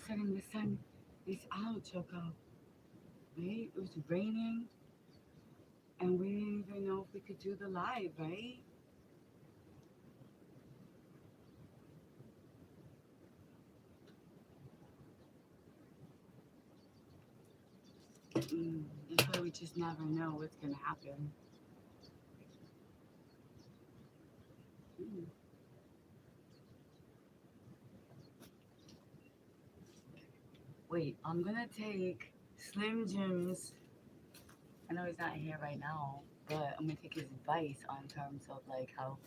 sudden the sun is out, Choco. Right? It was raining, and we didn't even know if we could do the live, right? That's why we just never know what's gonna happen. Mm. Wait, I'm gonna take Slim Jim's. I know he's not here right now, but I'm gonna take his advice on terms of like how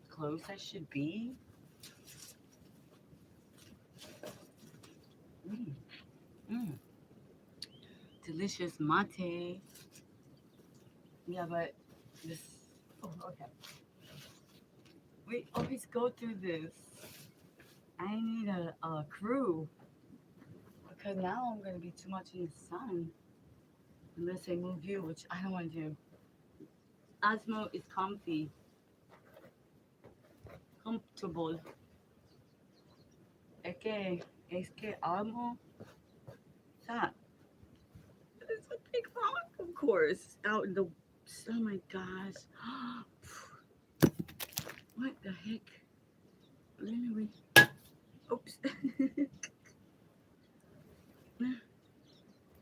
close I should be. Mm. Mm. Delicious mate. Yeah, but this. Oh, okay. We always go through this. I need a crew because now I'm gonna be too much in the sun unless I move you, which I don't want to do. Osmo is comfy, comfortable. Es que amo that. It's a big rock, of course, out in the. Oh my gosh. What the heck? Anyway, oops.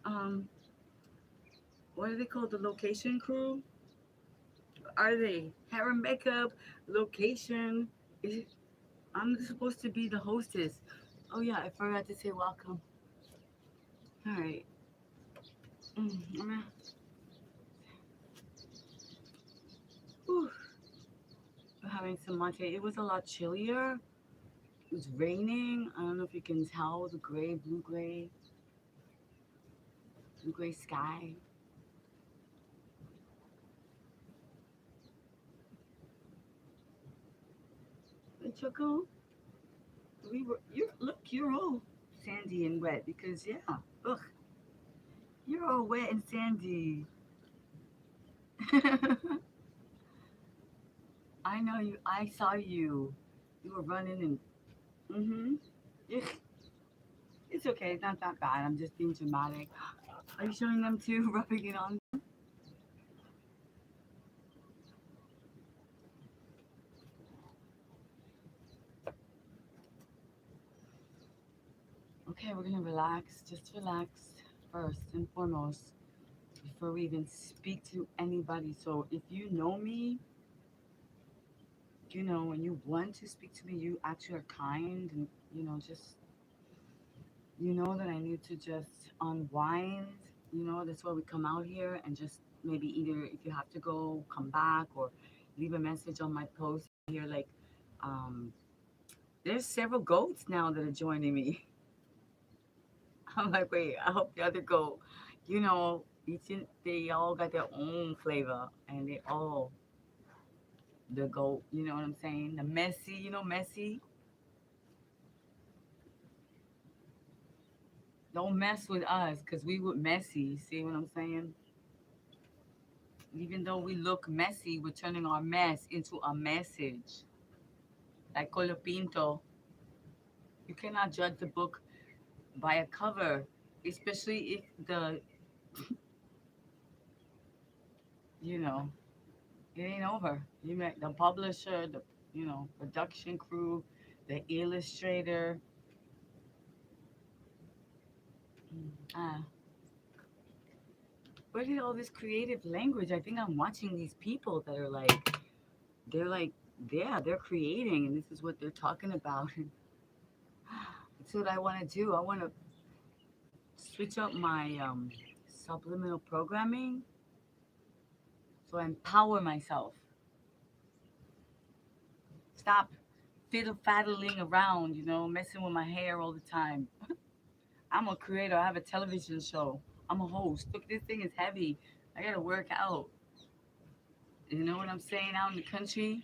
um, what are they called? The location crew? Are they hair and makeup? Location? Is it, I'm supposed to be the hostess. Oh yeah, I forgot to say welcome. All right. Mm, whew, we're having some mate. It was a lot chillier. It was raining. I don't know if you can tell the blue gray sky. Hey, Choco, you look, you're all sandy and wet because yeah, ugh, you're all wet and sandy. I know you. I saw you. You were running and mm-hmm. It's okay. It's not that bad. I'm just being dramatic. Are you showing them too? Rubbing it on. Okay, we're gonna relax. Just relax first and foremost before we even speak to anybody. So if you know me, when you want to speak to me, you actually are kind and just that I need to just unwind. That's why we come out here and just maybe either if you have to go, come back or leave a message on my post here. Like, um, there's several goats now that are joining me. I'm like, wait, I hope the other goat, they all got their own flavor and they all the goat. You know what I'm saying? The messy, messy. Don't mess with us because we would messy. See what I'm saying? Even though we look messy, we're turning our mess into a message. Like Colopinto, you cannot judge the book by a cover, especially if you know, it ain't over. You met the publisher, the production crew, the illustrator. Ah, where did all this creative language? I think I'm watching these people that are they're like, yeah, they're creating, and this is what they're talking about. That's what I want to do. I want to switch up my subliminal programming so I empower myself. Stop fiddle faddling around, messing with my hair all the time. I'm a creator. I have a television show. I'm a host. Look, this thing is heavy. I gotta work out. You know what I'm saying? Out in the country.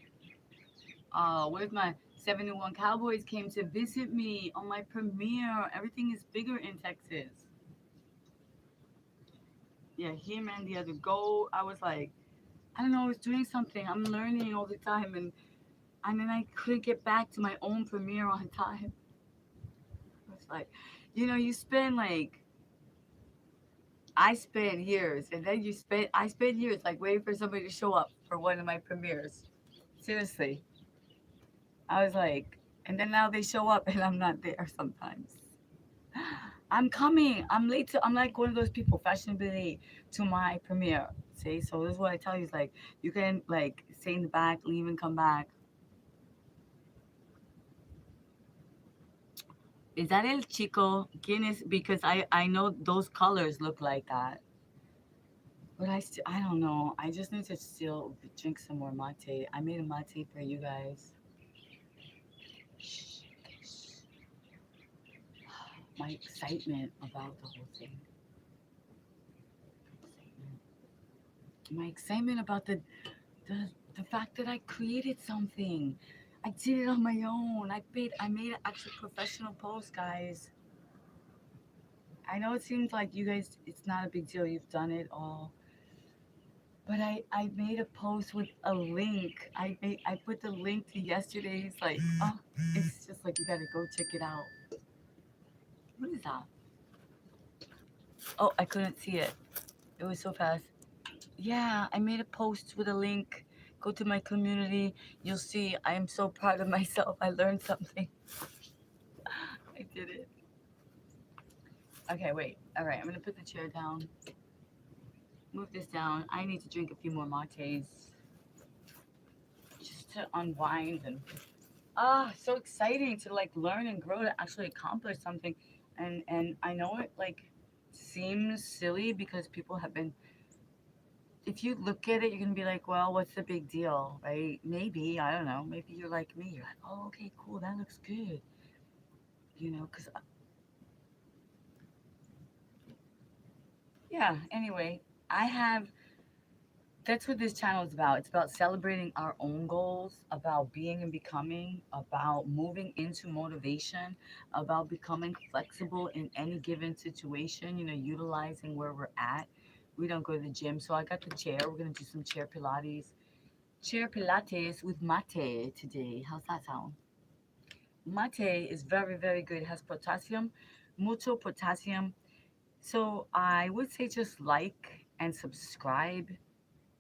Where's my 71 Cowboys came to visit me on my premiere. Everything is bigger in Texas. Yeah, him and the other goal. I was like, I don't know, I was doing something. I'm learning all the time, and then I couldn't get back to my own premiere on time. Like, you spend like I spent years, and then I spent years like waiting for somebody to show up for one of my premieres. Seriously, I was like, and then now they show up and I'm not there sometimes. I'm coming. I'm late to. I'm like one of those people, fashionably late to my premiere. See, so this is what I tell you: is like you can like stay in the back, leave and come back. Is that El Chico Guinness? Because I know those colors look like that. But I don't know. I just need to still drink some more mate. I made a mate for you guys. Shh, shh. My excitement about the whole thing. Excitement. My excitement about the fact that I created something. I did it on my own. I made an actual professional post, guys. I know it seems like you guys it's not a big deal. You've done it all. But I made a post with a link. I put the link to yesterday's like oh it's just like you gotta go check it out. What is that? Oh, I couldn't see it. It was so fast. Yeah, I made a post with a link. Go to my community. You'll see I am so proud of myself. I learned something. I did it. Okay, wait. All right, I'm gonna put the chair down. Move this down. I need to drink a few more mates just to unwind and so exciting to like learn and grow to actually accomplish something. And I know it like seems silly because people have been if you look at it, you're gonna be like, well, what's the big deal, right? Maybe I don't know. Maybe you're like me. You're like, oh, okay, cool. That looks good. Because yeah. Anyway, I have. That's what this channel is about. It's about celebrating our own goals, about being and becoming, about moving into motivation, about becoming flexible in any given situation. Utilizing where we're at. We don't go to the gym, so I got the chair. We're gonna do some chair Pilates. Chair Pilates with mate today. How's that sound? Mate is very, very good. It has potassium, mucho potassium. So I would say just like and subscribe.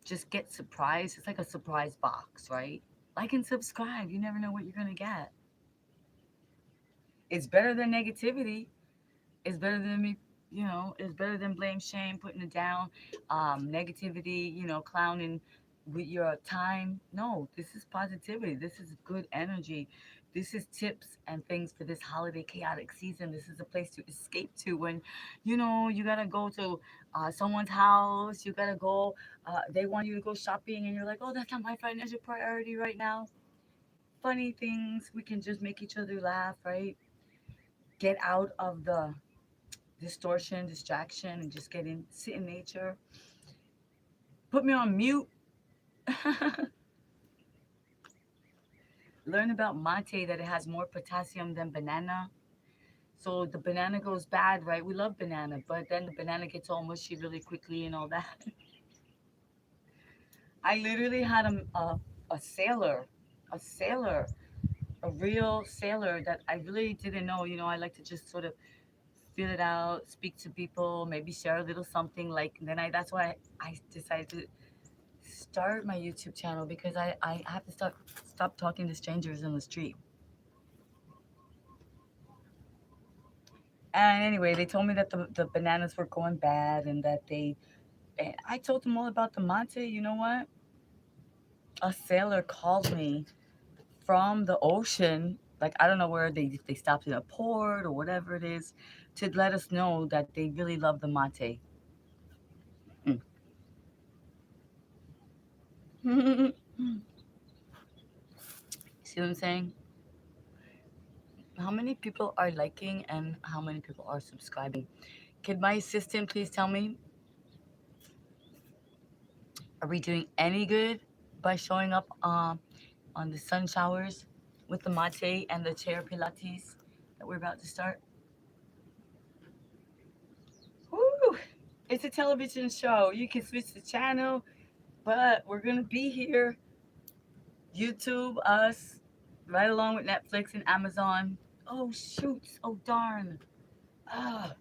Just get surprised. It's like a surprise box, right? Like and subscribe. You never know what you're going to get. It's better than negativity. It's better than me, it's better than blame, shame, putting it down, negativity, clowning with your time. No, this is positivity. This is good energy. This is tips and things for this holiday chaotic season. This is a place to escape to when, you gotta go to someone's house. You gotta go. They want you to go shopping, and you're like, oh, that's not my financial priority right now. Funny things. We can just make each other laugh, right? Get out of the distortion, distraction, and just get in, sit in nature. Put me on mute. Learn about mate that it has more potassium than banana. So the banana goes bad, right? We love banana, but then the banana gets all mushy really quickly and all that. I literally had a sailor, a sailor, a real sailor that I really didn't know. I like to just sort of feel it out, speak to people, maybe share a little something. Like then that's why I decided to start my YouTube channel because I have to stop talking to strangers in the street. And anyway, they told me that the bananas were going bad and that and I told them all about the mate. You know what? A sailor called me from the ocean. Like I don't know where they stopped in a port or whatever it is to let us know that they really love the mate. Mm. See what I'm saying? How many people are liking and how many people are subscribing? Could my assistant please tell me, are we doing any good by showing up on the sun showers with the mate and the chair Pilates that we're about to start? Woo! It's a television show. You can switch the channel, but we're going to be here. YouTube, us, right along with Netflix and Amazon. Oh shoot! Oh darn! Ah,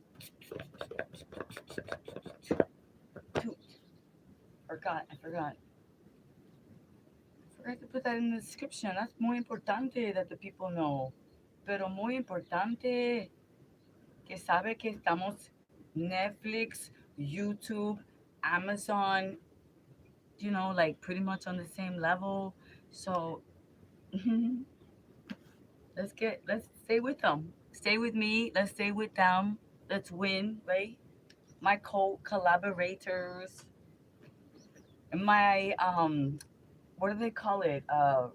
shoot. Forgot. I forgot. Forgot to put that in the description. That's muy importante that the people know. Pero muy importante que sabe que estamos Netflix, YouTube, Amazon, like pretty much on the same level. So let's stay with them. Stay with me. Let's stay with them. Let's win, right? My collaborators, my what do they call it?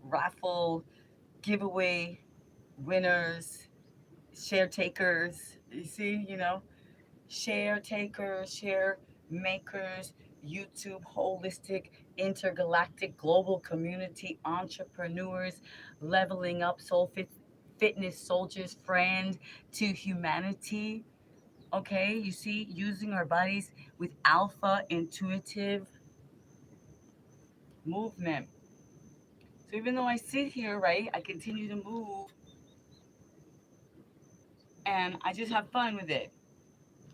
Raffle giveaway winners, share takers. You see, share takers, share makers, YouTube holistic intergalactic global community entrepreneurs, leveling up fitness soldiers, friend to humanity. Okay, you see, using our bodies with alpha intuitive movement. So even though I sit here, right, I continue to move and I just have fun with it.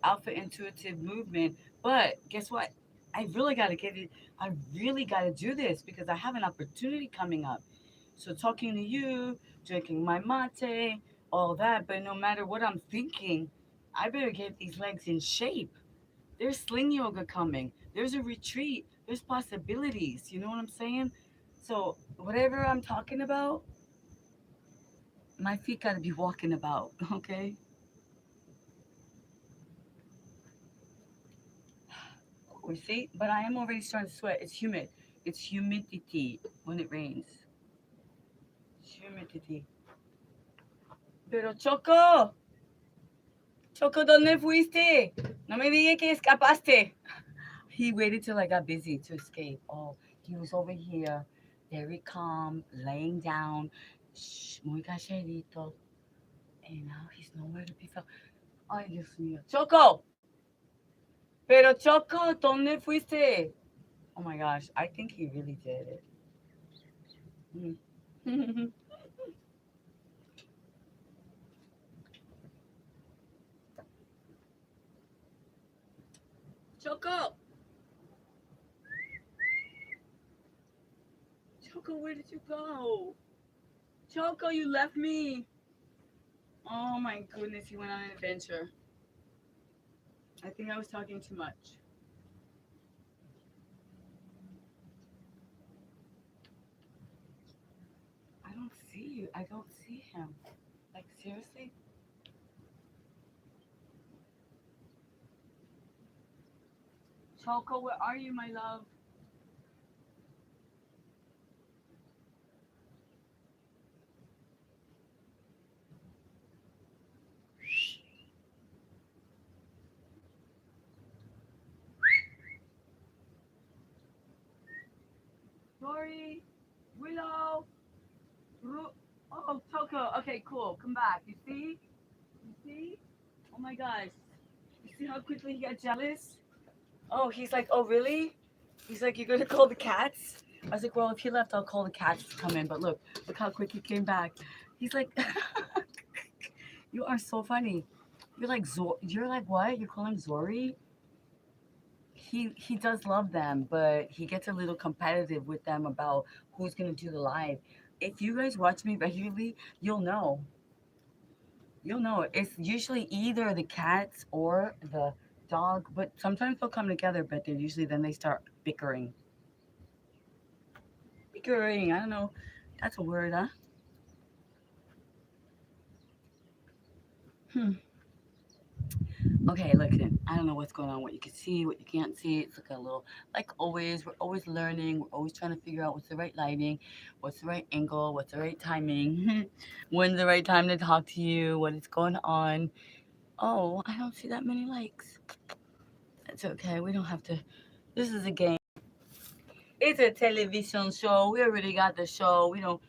Alpha intuitive movement. But guess what? I really got to get it. I really got to do this because I have an opportunity coming up. So talking to you, drinking my mate, all that. But no matter what I'm thinking, I better get these legs in shape. There's sling yoga coming. There's a retreat. There's possibilities. You know what I'm saying? So whatever I'm talking about, my feet got to be walking about. Okay. We see, but I am already starting to sweat. It's humid. It's humidity when it rains. It's humidity. Pero Choco, Choco, ¿dónde fuiste? No me digas que escapaste. He waited till I got busy to escape. Oh, he was over here, very calm, laying down, muy calladito. And now he's nowhere to be found. Ay, Dios mío. Choco! Pero Choco, ¿dónde fuiste? Oh my gosh, I think he really did it. Mm. Choco! Choco, where did you go? Choco, you left me. Oh my goodness, he went on an adventure. I think I was talking too much. I don't see you. I don't see him. Like, seriously? Choco, where are you, my love? Dory, Willow, oh, Choco. Okay, cool. Come back. You see? You see? Oh my gosh. You see how quickly he got jealous? Oh, he's like, oh, really? He's like, you're going to call the cats? I was like, well, if he left, I'll call the cats to come in. But look how quick he came back. He's like, you are so funny. You're like what? You call him Zori? He does love them, but he gets a little competitive with them about who's gonna do the live. If you guys watch me regularly, you'll know. You'll know. It's usually either the cats or the dog, but sometimes they'll come together, but they usually then they start bickering. Bickering, I don't know. That's a word, huh? Hmm. Okay, look, I don't know what's going on, what you can see, what you can't see. It's like a little, like always, we're always learning. We're always trying to figure out what's the right lighting, what's the right angle, what's the right timing, when's the right time to talk to you, what is going on. Oh, I don't see that many likes. That's okay. We don't have to. This is a game. It's a television show. We already got the show. We don't,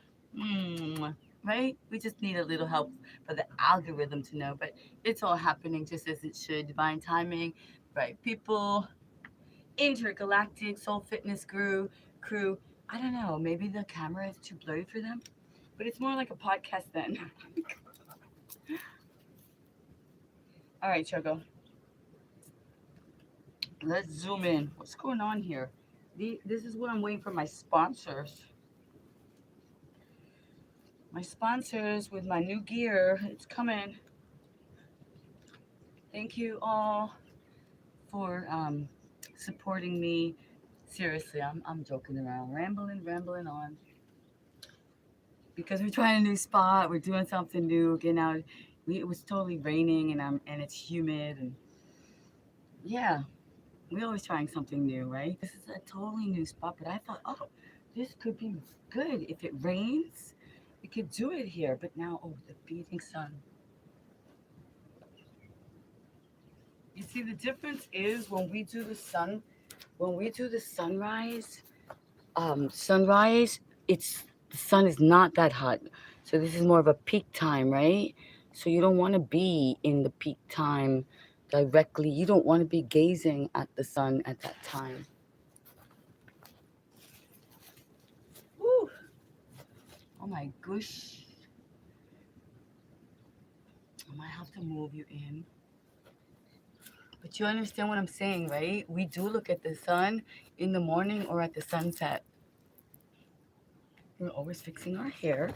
right? We just need a little help for the algorithm to know. But it's all happening just as it should. Divine timing, right people, intergalactic soul fitness crew. I don't know. Maybe the camera is too blurry for them, but it's more like a podcast then. All right, Choco. Let's zoom in. What's going on here? This is what I'm waiting for my sponsors. My sponsors with my new gear. It's coming. Thank you all for supporting me. Seriously, I'm joking around, rambling on. Because we're trying a new spot, we're doing something new, getting out. It was totally raining and it's humid and yeah, we're always trying something new, right? This is a totally new spot, but I thought, oh, this could be good if it rains. We could do it here, but now, oh, the beating sun. You see, the difference is when we do the sunrise, it's the sun is not that hot. So this is more of a peak time, right? So you don't want to be in the peak time directly. You don't want to be gazing at the sun at that time. Woo! Oh my gosh. I might have to move you in. But you understand what I'm saying, right? We do look at the sun in the morning or at the sunset. We're always fixing our hair.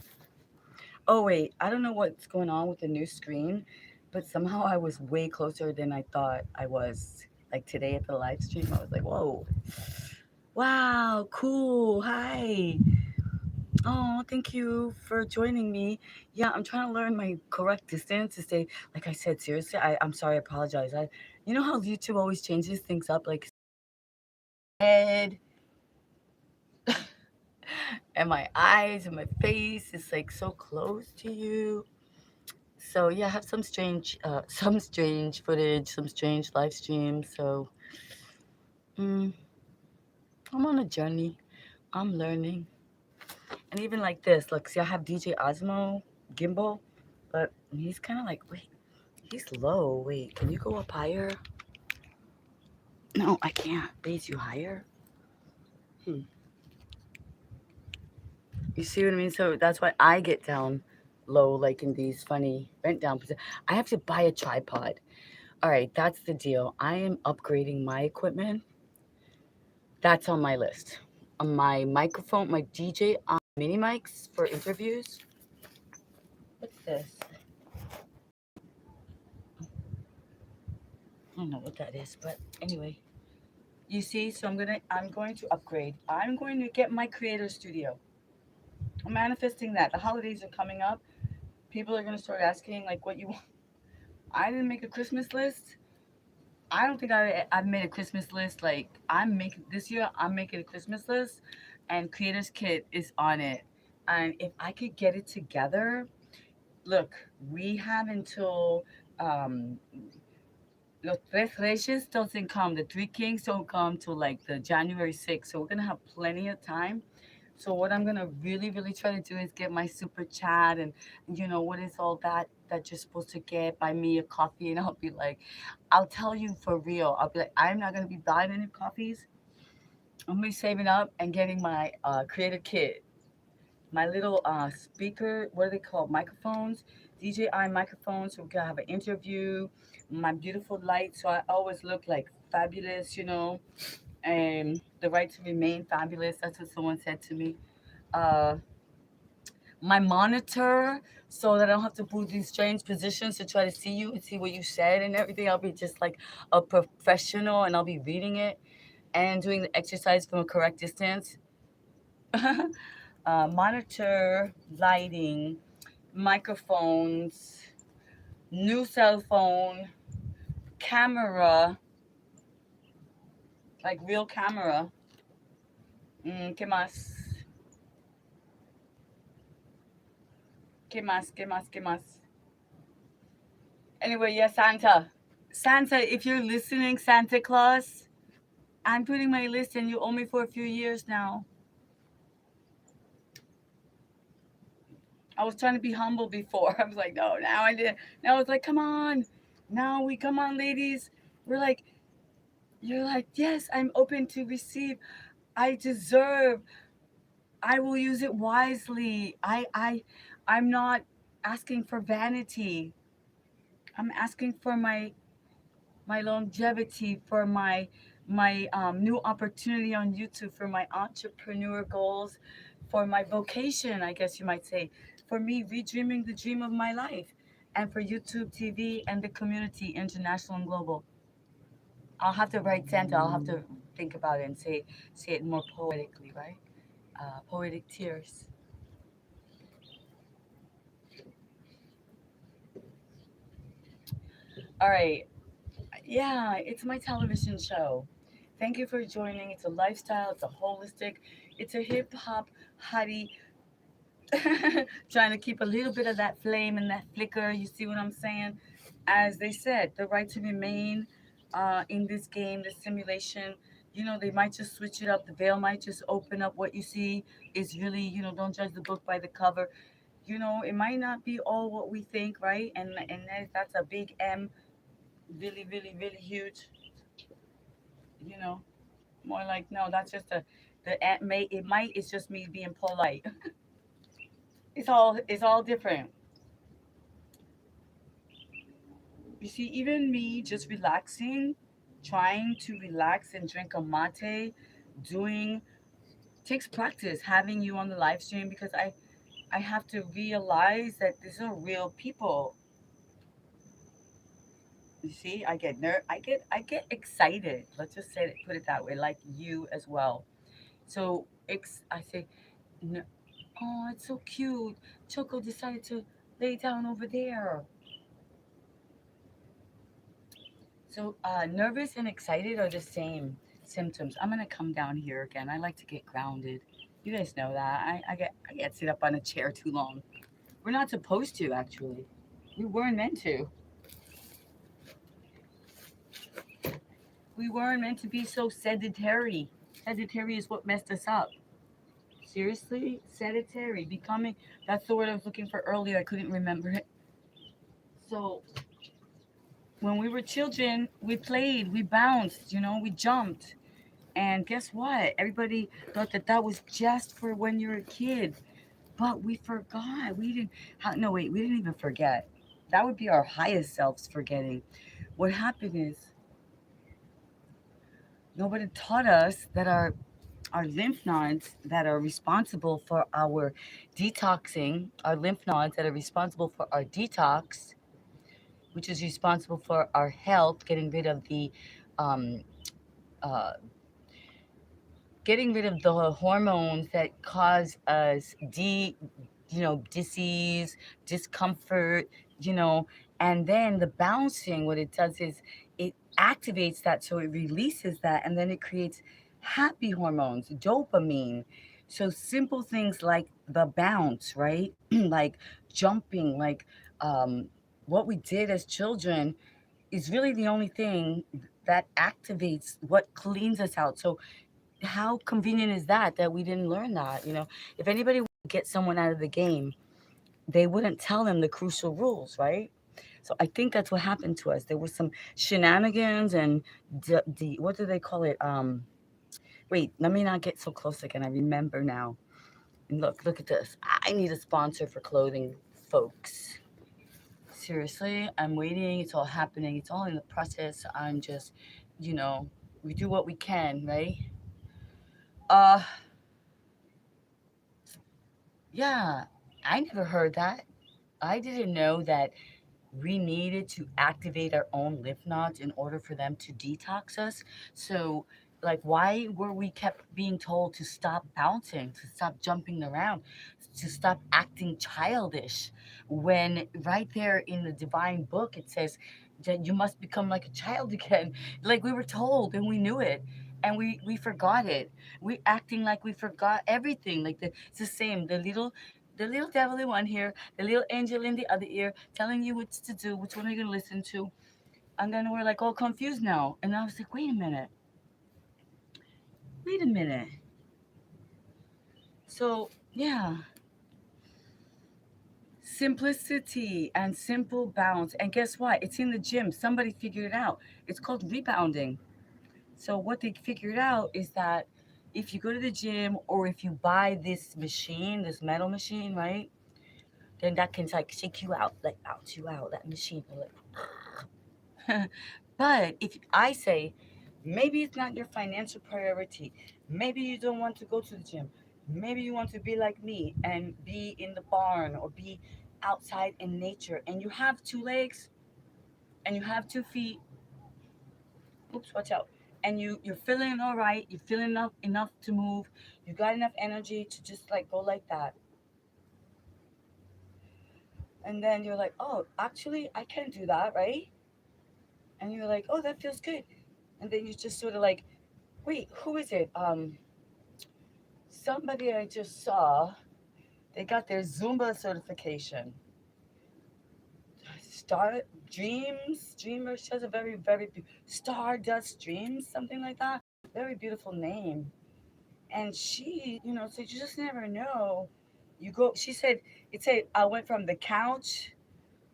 Oh wait, I don't know what's going on with the new screen, but somehow I was way closer than I thought I was. Like today at the live stream, I was like, whoa, wow, cool, hi. Oh, thank you for joining me. Yeah, I'm trying to learn my correct distance to say, like I said, seriously, I'm sorry, I apologize. You know how YouTube always changes things up, like head and my eyes and my face is like so close to you. So yeah, I have some strange, some strange footage, some strange live streams. So mm, I'm on a journey. I'm learning, and even like this. Look, see, I have DJ Osmo gimbal, but he's kind of like, wait, he's low. Wait, can you go up higher? No, I can't. Raise you higher. You see what I mean? So that's why I get down low, like in these funny bent down positions. I have to buy a tripod. All right, that's the deal. I am upgrading my equipment. That's on my list. On my microphone, my DJ mini mics for interviews. What's this? I don't know what that is, but anyway. You see, so I'm going to upgrade. I'm going to get my creator studio. I'm manifesting that. The holidays are coming up. People are gonna start asking like what you want. I didn't make a Christmas list. I don't think I've made a Christmas list. Like I'm making this year, I'm making a Christmas list, and Creators Kit is on it. And if I could get it together, look, we have until um, Los Tres Reyes doesn't come. The Three Kings don't come till like the January 6th. So we're gonna have plenty of time. So what I'm gonna really try to do is get my super chat and what is all that you're supposed to get. Buy me a coffee and I'll be like, I'll tell you for real. I'll be like, I'm not gonna be buying any coffees. I'm gonna be saving up and getting my creator kit, my little speaker. What are they called? Microphones, DJI microphones. So we can have an interview. My beautiful light, so I always look like fabulous, and the right to remain fabulous. That's what someone said to me. Uh, my monitor, so that I don't have to put these strange positions to try to see you and see what you said and everything. I'll be just like a professional, and I'll be reading it and doing the exercise from a correct distance. Monitor, lighting, microphones, new cell phone, camera, like real camera. ¿Qué más? ¿Qué más? ¿Qué más? ¿Qué más? Anyway, yeah, Santa. Santa, if you're listening, Santa Claus, I'm putting my list and you owe me for a few years now. I was trying to be humble before. I was like, no, now I did. Now it's like, come on. Now we come on, ladies. We're like, you're like, yes, I'm open to receive. I deserve. I will use it wisely. I'm not asking for vanity. I'm asking for my my longevity, for my new opportunity on YouTube, for my entrepreneur goals, for my vocation, I guess you might say, for me redreaming the dream of my life, and for YouTube TV and the community, international and global. I'll have to write Santa. I'll have to think about it and say it more poetically, right? Poetic tears. All right. Yeah, it's my television show. Thank you for joining. It's a lifestyle, it's a holistic, it's a hip hop hottie trying to keep a little bit of that flame and that flicker. You see what I'm saying? As they said, the right to remain in this game, this simulation. They might just switch it up. The veil might just open up. What you see is really, don't judge the book by the cover. It might not be all what we think, right? And that's a big M, really, really, really huge. You know, more like no, that's just it might it's just me being polite. It's all different. You see, even me just relaxing, trying to relax and drink a mate, doing takes practice. Having you on the live stream, because I have to realize that these are real people. You see, I get excited. Let's just put it that way, like you as well. So I say, no, oh, it's so cute. Choco decided to lay down over there. So, nervous and excited are the same symptoms. I'm gonna come down here again. I like to get grounded. You guys know that. I get sit up on a chair too long. We're not supposed to, actually. We weren't meant to. We weren't meant to be so sedentary. Sedentary is what messed us up. Seriously, sedentary, becoming. That's the word I was looking for earlier. I couldn't remember it. So when we were children, we played, we bounced, we jumped. And guess what? Everybody thought that that was just for when you're a kid. But we forgot. We didn't. No, wait. We didn't even forget. That would be our highest selves forgetting. What happened is nobody taught us that our lymph nodes that are responsible for our detoxing, our lymph nodes that are responsible for our detox, which is responsible for our health, um, uh, getting rid of the hormones that cause us disease, discomfort, you know, and then the bouncing, what it does is it activates that, so it releases that, and then it creates happy hormones, dopamine. So simple things like the bounce, right? Like jumping, like what we did as children is really the only thing that activates what cleans us out. So how convenient is that we didn't learn that? If anybody would get someone out of the game, they wouldn't tell them the crucial rules, right? So I think that's what happened to us. There was some shenanigans and what do they call it? Wait, let me not get so close again. I remember now. And look at this. I need a sponsor for clothing, folks. Seriously, I'm waiting. It's all happening. It's all in the process. I'm just, you know, we do what we can, right? Uh, yeah, I never heard that. I didn't know that we needed to activate our own lymph nodes in order for them to detox us. So, like, why were we kept being told to stop bouncing, to stop jumping around, to stop acting childish, when right there in the divine book it says that you must become like a child again? Like, we were told and we knew it. And we forgot it. We acting like we forgot everything. Like it's the same. The little devil in one ear, the little angel in the other ear, telling you what to do, which one are you gonna listen to. And then we're like all confused now. And I was like, wait a minute. So yeah, simplicity and simple bounce. And guess what? It's in the gym. Somebody figured it out. It's called rebounding. So what they figured out is that if you go to the gym or if you buy this machine, this metal machine, right? Then that can like shake you out, like out you out, that machine. Like, But if I say, maybe it's not your financial priority, maybe you don't want to go to the gym, maybe you want to be like me and be in the barn or be outside in nature, and you have two legs and you have 2 feet, oops, watch out, and you're feeling all right, you're feeling enough to move, you got enough energy to just like go like that, and then you're like, oh, actually I can do that, right? And you're like, oh, that feels good. And then you just sort of like, wait, who is it? Somebody I just saw, they got their Zumba certification. Star Dreamer. She has a very Stardust Dreams, something like that. Very beautiful name. And she, so you just never know. You go. She said it said I went from the couch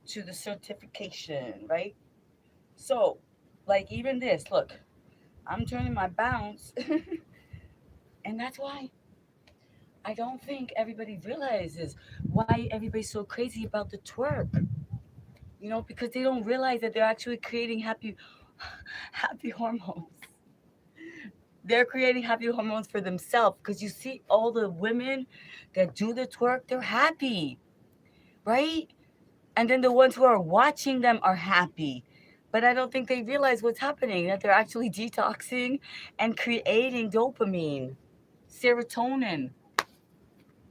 to the certification, right? So, like even this, look, I'm turning my bounce, and that's why I don't think everybody realizes why everybody's so crazy about the twerk. Because they don't realize that they're actually creating happy hormones. They're creating happy hormones for themselves because you see all the women that do the twerk, they're happy, right? And then the ones who are watching them are happy. But I don't think they realize what's happening, that they're actually detoxing and creating dopamine, serotonin.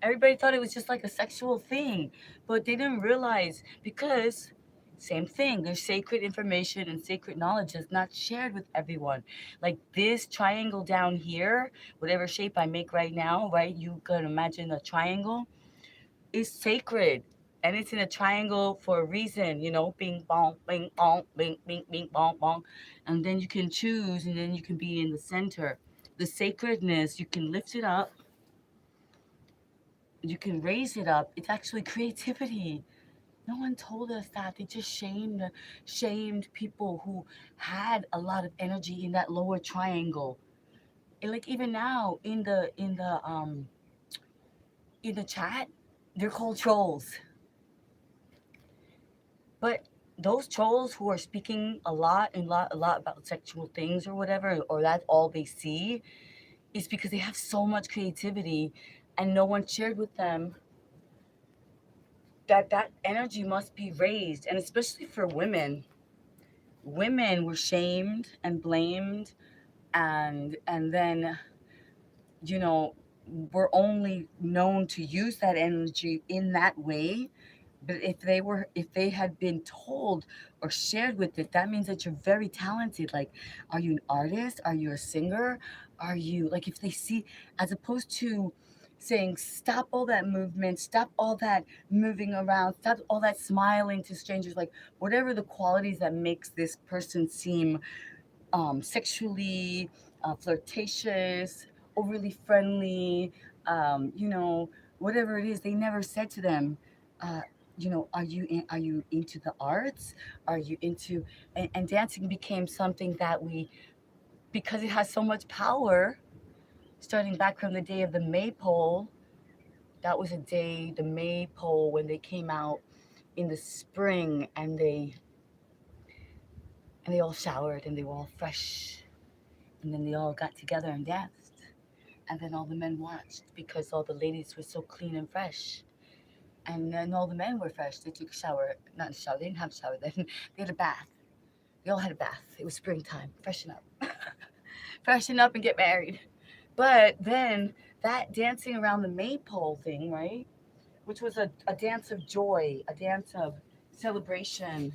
Everybody thought it was just like a sexual thing, but they didn't realize because same thing, there's sacred information and sacred knowledge that's not shared with everyone. Like this triangle down here, whatever shape I make right now, right? You can imagine a triangle is sacred. And it's in a triangle for a reason, bing bong, bing bong, bing bing bing bong bong. And then you can choose and then you can be in the center. The sacredness, you can lift it up, you can raise it up. It's actually creativity. No one told us that. They just shamed people who had a lot of energy in that lower triangle. And like even now in the chat, they're called trolls. But those trolls who are speaking a lot about sexual things or whatever, or that's all they see, is because they have so much creativity and no one shared with them that energy must be raised. And especially for women were shamed and blamed, and then you know were only known to use that energy in that way. But if they had been told or shared with it, that means that you're very talented. Like, are you an artist? Are you a singer? Are you like, if they see, as opposed to saying, stop all that movement, stop all that moving around, stop all that smiling to strangers, like whatever the qualities that makes this person seem sexually flirtatious, overly friendly, whatever it is, they never said to them, uh, are you into the arts? Are you into, and dancing became something that because it has so much power, starting back from the day of the maypole. That was the maypole, when they came out in the spring, and they all showered and they were all fresh, and then they all got together and danced. And then all the men watched because all the ladies were so clean and fresh. And then all the men were fresh. They took a shower. Not a shower. They didn't have a shower then. They had a bath. They all had a bath. It was springtime. Freshen up. Freshen up and get married. But then that dancing around the maypole thing, right? Which was a dance of joy, a dance of celebration.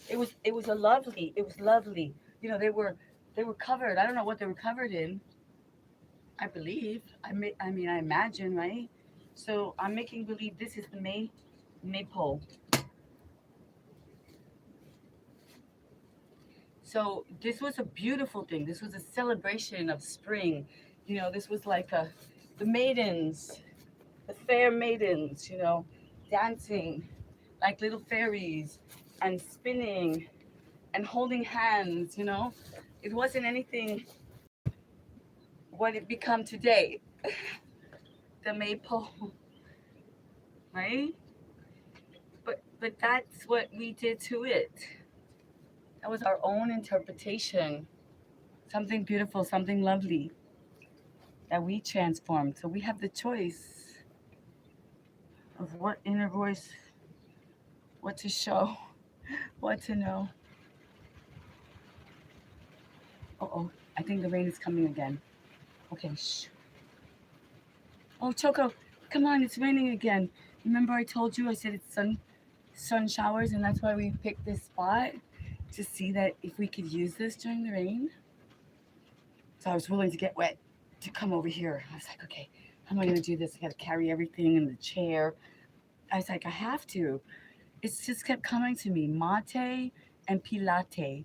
It was lovely. They were covered. I don't know what they were covered in. I believe. I imagine, right? So I'm making believe this is the maypole. So this was a beautiful thing. This was a celebration of spring. This was like the maidens, the fair maidens, dancing like little fairies and spinning and holding hands. It wasn't anything what it become today. The maypole, right? But that's what we did to it. That was our own interpretation. Something beautiful, something lovely that we transformed. So we have the choice of what inner voice, what to show, what to know. Oh, I think the rain is coming again. Okay, shh. Oh, Choco, come on, it's raining again. Remember I told you I said it's sun showers, and that's why we picked this spot to see that if we could use this during the rain. So I was willing to get wet to come over here. I was like, okay, how am I gonna do this? I gotta carry everything in the chair. I was like, I have to. It's just kept coming to me, mate and Pilates.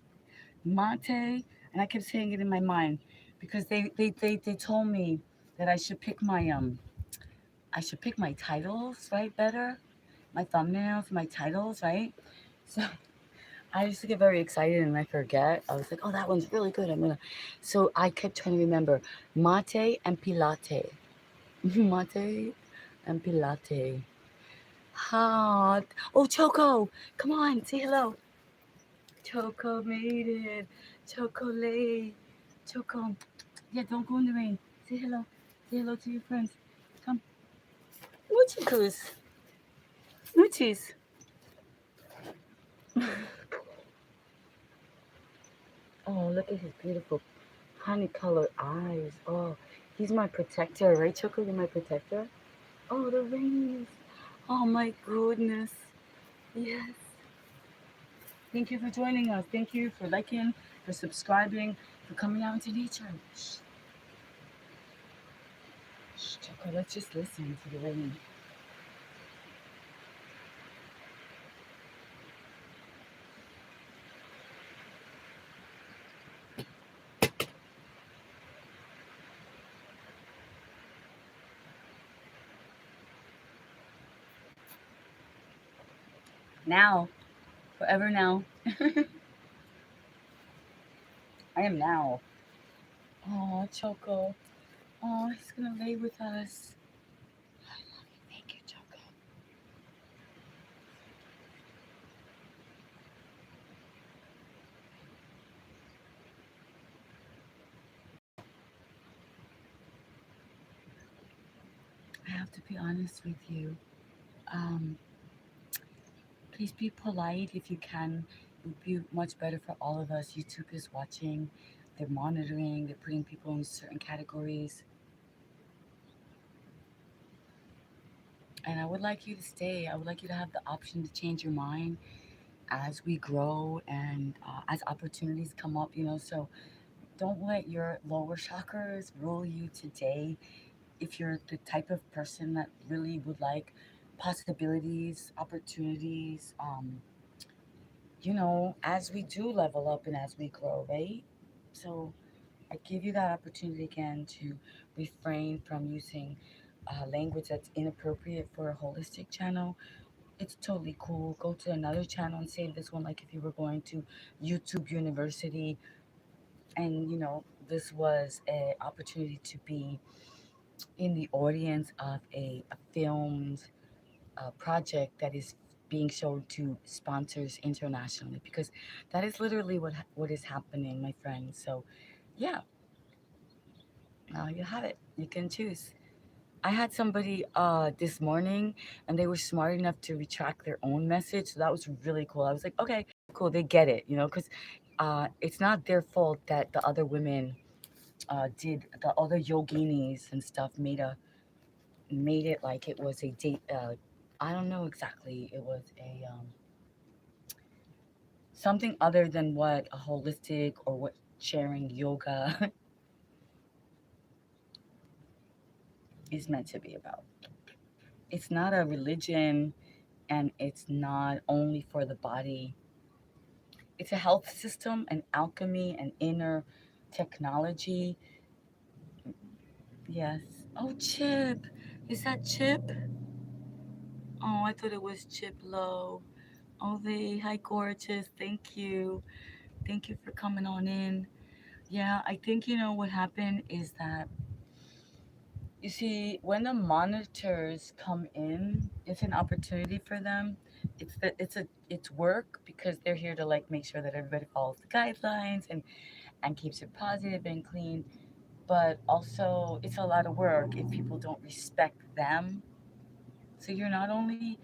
Mate, and I kept saying it in my mind because they told me that I should pick my titles, right, better. My thumbnails, my titles, right? So I used to get very excited and I forget. I was like, oh, that one's really good. I'm gonna. So I kept trying to remember mate and Pilate. Mate and Pilate. Hot. Oh, Choco, come on, say hello. Choco made it. Chocolate. Choco. Yeah, don't go in the rain. Say hello. Say hello to your friends. Come. Moochikus. Moochies. Oh, look at his beautiful honey colored eyes. Oh, he's my protector, right, Choco? You're my protector? Oh, the rings. Oh, my goodness. Yes. Thank you for joining us. Thank you for liking, for subscribing, for coming out into nature. Shh, shh, Choco, let's just listen to the rain. Now, forever now. I am now. Oh, Choco. Oh, he's gonna lay with us. I love you. Thank you, Choco. I have to be honest with you. Um, Please be polite if you can. It would be much better for all of us. YouTube is watching, they're monitoring, they're putting people in certain categories. And I would like you to stay. I would like you to have the option to change your mind as we grow and as opportunities come up, So don't let your lower chakras rule you today. If you're the type of person that really would like possibilities, opportunities, as we do level up and as we grow, right? So I give you that opportunity again to refrain from using language that's inappropriate for a holistic channel. It's totally cool. Go to another channel and save this one, like if you were going to YouTube University, and this was an opportunity to be in the audience of a filmed project that is being shown to sponsors internationally, because that is literally what is happening, my friends. So yeah, now you have it. You can choose. I had somebody this morning, and they were smart enough to retract their own message. So that was really cool. I was like, okay, cool. They get it, because it's not their fault that the other women did, the other yoginis and stuff made it like it was a date. I don't know exactly. It was a something other than what a holistic or what sharing yoga is meant to be about. It's not a religion, and it's not only for the body. It's a health system, an alchemy, an inner technology. Yes. Oh, Chip. Is that Chip? Oh, I thought it was Chip Low. Oh, hi, gorgeous. Thank you. Thank you for coming on in. Yeah, I think what happened is that You see, when the monitors come in, it's an opportunity for them. It's work because they're here to like make sure that everybody follows the guidelines and keeps it positive and clean. But also, it's a lot of work if people don't respect them. So you're not only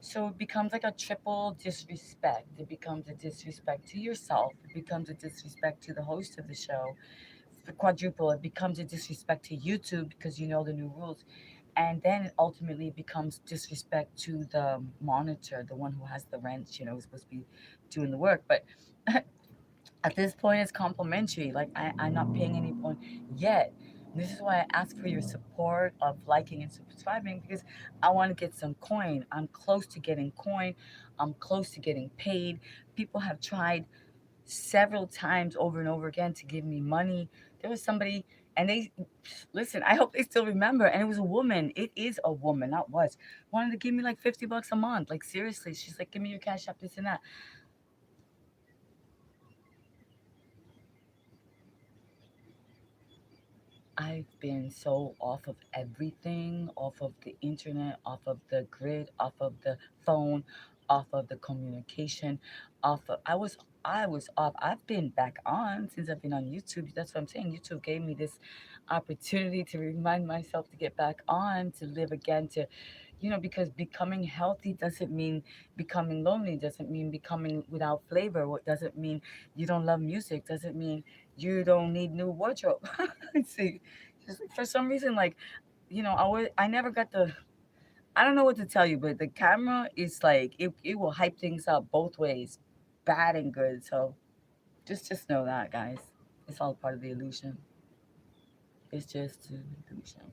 so it becomes like a triple disrespect. It becomes a disrespect to yourself. It becomes a disrespect to the host of the show. The quadruple. It becomes a disrespect to YouTube because you know the new rules, and then it ultimately becomes disrespect to the monitor, the one who has the wrench. You know, who's supposed to be doing the work, but. At this point, it's complimentary. Like I'm not paying any point yet. This is why I ask for your support of liking and subscribing because I want to get some coin. I'm close to getting coin. I'm close to getting paid. People have tried several times over and over again to give me money. There was somebody, and they listen. I hope they still remember. And it was a woman. It is a woman, not was. Wanted to give me like $50 a month. Like seriously, she's like, give me your cash app, this and that. I've been so off of everything, off of the internet, off of the grid, off of the phone, off of the communication, off of I was off. I've been back on since I've been on YouTube. That's what I'm saying. YouTube gave me this opportunity to remind myself to get back on, to live again, to because becoming healthy doesn't mean becoming lonely, doesn't mean becoming without flavor. What doesn't mean you don't love music, doesn't mean you don't need new wardrobe. See, just for some reason, like I never got the. I don't know what to tell you, but the camera is like it will hype things up both ways, bad and good. So just know that, guys. It's all part of the illusion. It's just an illusion.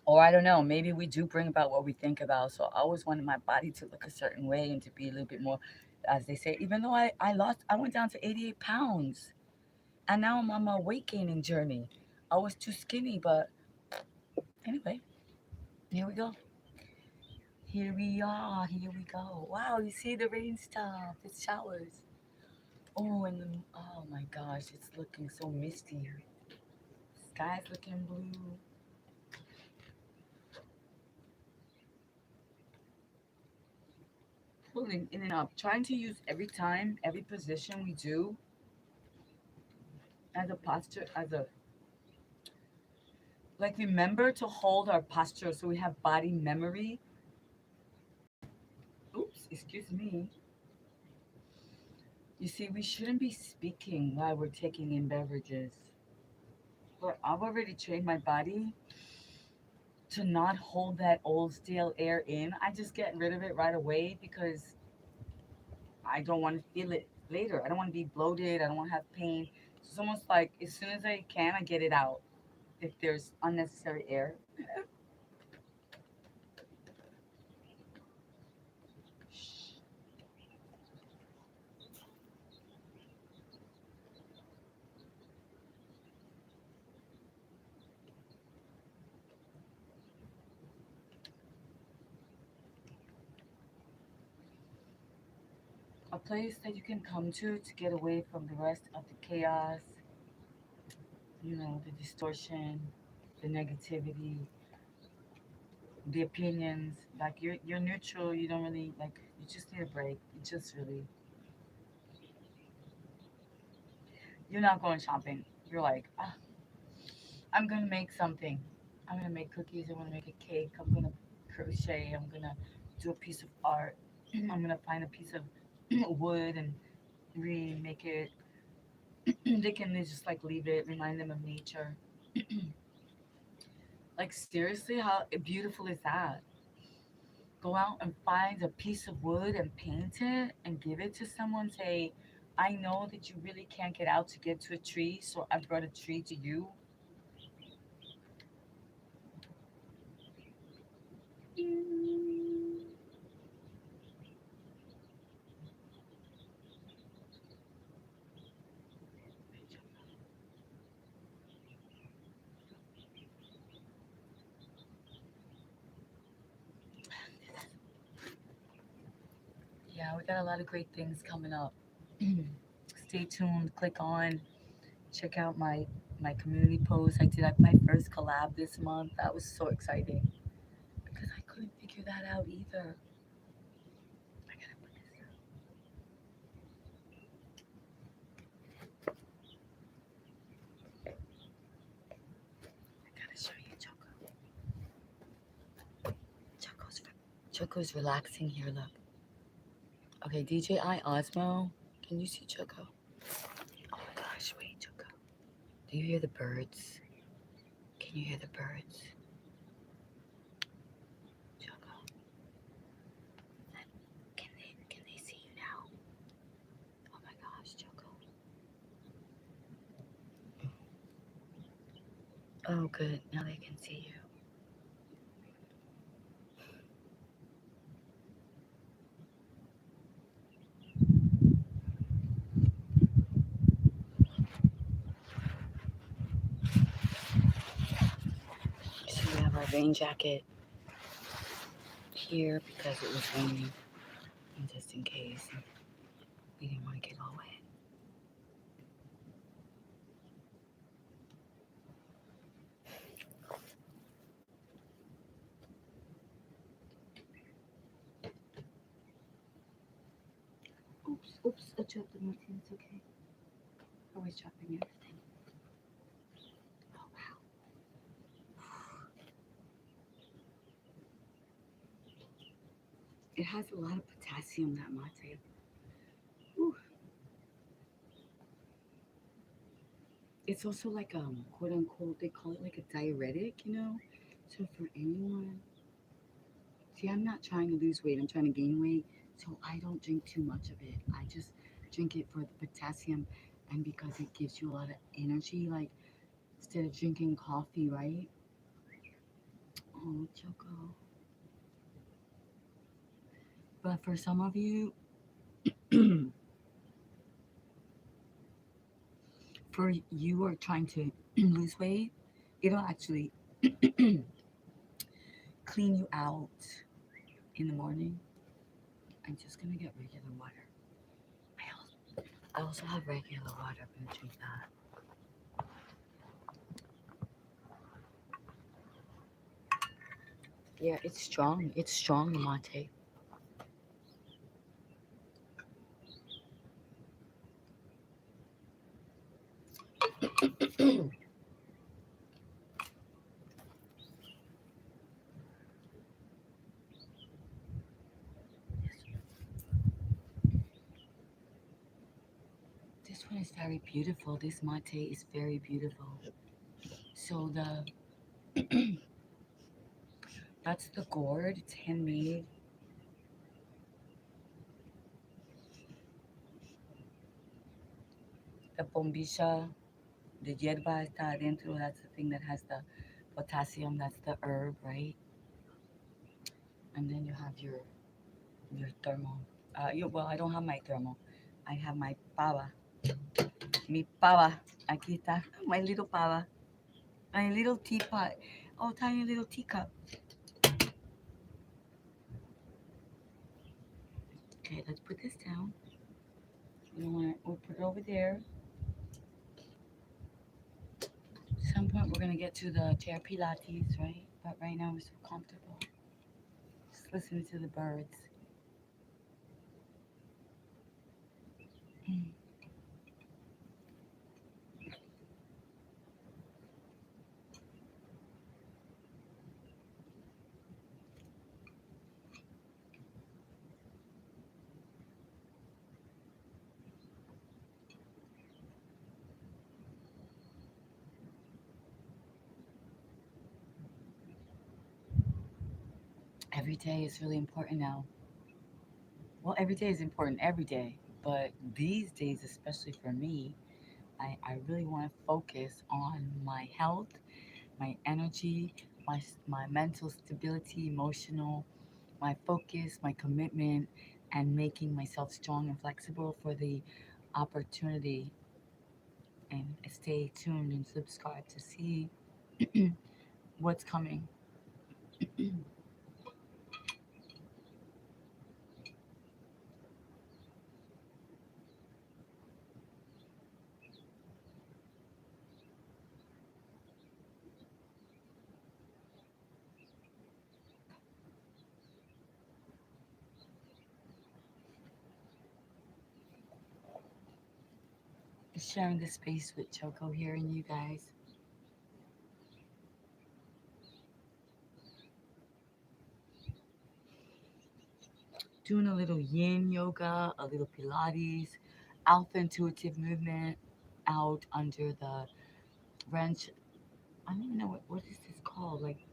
Or I don't know, maybe we do bring about what we think about. So I always wanted my body to look a certain way and to be a little bit more, as they say, even though I went down to 88 pounds and now I'm on my weight gaining journey. I was too skinny, but anyway, here we go. Here we are. Here we go. Wow, you see the rain stuff. It's showers. Oh, oh my gosh, it's looking so misty. Sky's looking blue. Pulling in and up. Trying to use every time, every position we do as a posture, like remember to hold our posture so we have body memory. Oops, excuse me. You see, we shouldn't be speaking while we're taking in beverages. But I've already trained my body to not hold that old stale air in. I just get rid of it right away because I don't want to feel it later. I don't want to be bloated. I don't want to have pain. So it's almost like as soon as I can, I get it out if there's unnecessary air. A place that you can come to get away from the rest of the chaos, the distortion, the negativity, the opinions. Like you're neutral. You don't really like. You just need a break. You just really. You're not going shopping. You're like, ah, I'm gonna make something. I'm gonna make cookies. I'm gonna make a cake. I'm gonna crochet. I'm gonna do a piece of art. I'm gonna find a piece of wood and remake it. They can just like leave it, remind them of nature. Like seriously, how beautiful is that? Go out and find a piece of wood and paint it and give it to someone. Say, I know that you really can't get out to get to a tree, so I brought a tree to you. Yeah, we got a lot of great things coming up. Stay tuned. Click on. Check out my community post. I did my first collab this month. That was so exciting because I couldn't figure that out either. I gotta put this down. I gotta show you Choco. Choco's relaxing here. Look. Okay, DJI Osmo. Can you see Choco? Oh my gosh, wait, Choco. Do you hear the birds? Can you hear the birds? Choco. Can they see you now? Oh my gosh, Choco. Oh good. Now they can see you. So we have our rain jacket here because it was raining. And just in case we didn't want to get all wet. Oops, I dropped the Martin. It's okay. Always dropping everything. Oh wow. It has a lot of potassium, that mate. Whew. It's also like quote unquote, they call it like a diuretic, you know. So for anyone, see, I'm not trying to lose weight. I'm trying to gain weight, so I don't drink too much of it. I just drink it for the potassium, and because it gives you a lot of energy. Like instead of drinking coffee, right? Oh, Choco. But for some of you, for you are trying to lose weight, it'll actually clean you out in the morning. I'm just gonna get regular water. I also have regular water. I'm gonna drink that. Yeah, it's strong. It's strong, the mate. This one is very beautiful. This mate is very beautiful. So that's the gourd. It's handmade. The bombisha, the yerba está adentro. That's the thing that has the potassium. That's the herb, right? And then you have your thermal. Well, I don't have my thermal. I have my pava. Mi pava. Aquí está. My little pava. My little teapot. Oh, tiny little teacup. Okay, let's put this down. We don't want to. We'll put it over there. At some point, we're gonna get to the chair Pilates, right? But right now, we're so comfortable. Just listening to the birds. Mm. Every day is really important now. Well, every day is important every day, but these days, especially for me, I really want to focus on my health, my energy, my mental stability, emotional, my focus, my commitment, and making myself strong and flexible for the opportunity. And stay tuned and subscribe to see what's coming. sharing the space with Choco here and you guys. Doing a little yin yoga, a little Pilates, alpha intuitive movement out under the wrench. I don't even know what is this called. Like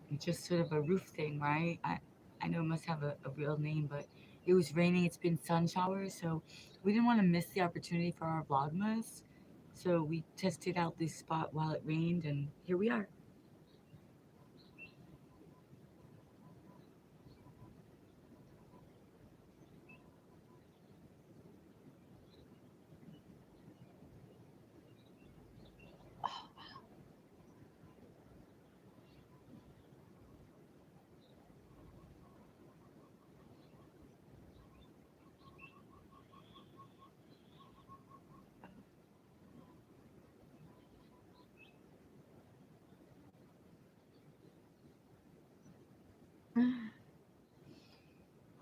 it's just sort of a roof thing, right? I know it must have a real name, but it was raining. It's been sun showers, so we didn't want to miss the opportunity for our vlogmas. So we tested out this spot while it rained, and here we are.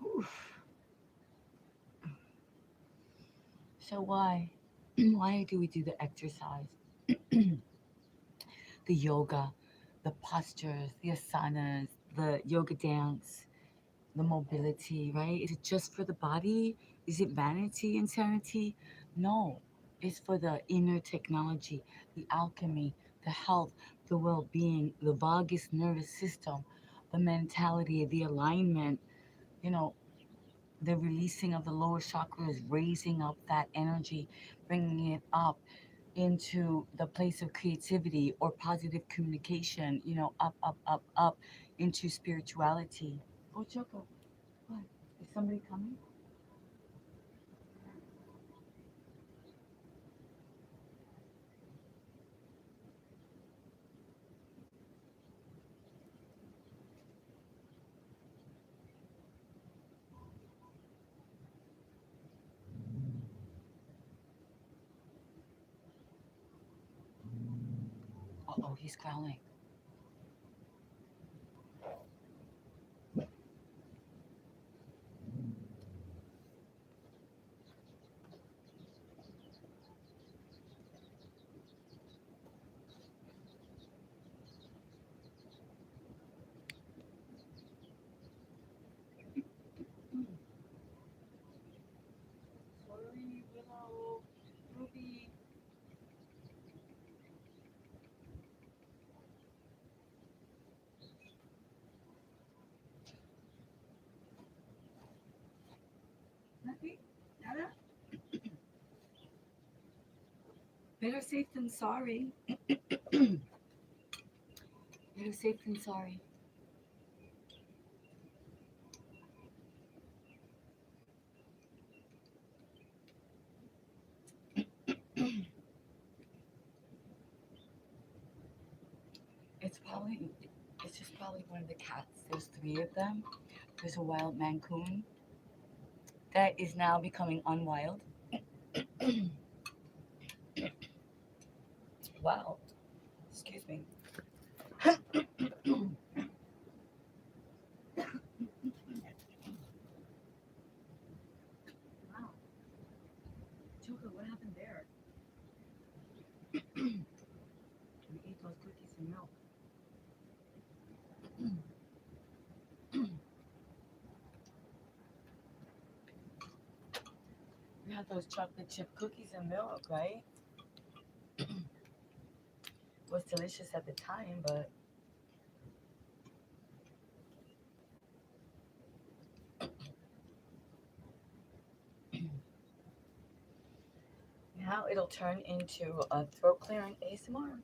Oof. So why? Why do we do the exercise? The yoga, the postures, the asanas, the yoga dance, the mobility, right? Is it just for the body? Is it vanity and sanity? No, it's for the inner technology, the alchemy, the health, the well being, the vagus nervous system, the mentality, the alignment, you know, the releasing of the lower chakras, raising up that energy, bringing it up into the place of creativity or positive communication, up, up, up, up into spirituality. Oh, Choco, what? Is somebody coming? Oh, he's growling. Sorry, Willow, Ruby. Nothing? Nada? Better safe than sorry. Better safe than sorry. It's probably, it's just probably one of the cats. There's three of them. There's a wild Mancoon that is now becoming unwild. Wow. Excuse me. Wow. Choco, what happened there? We ate those cookies and milk. We had those chocolate chip cookies and milk, right? It was delicious at the time, but now it'll turn into a throat clearing ASMR.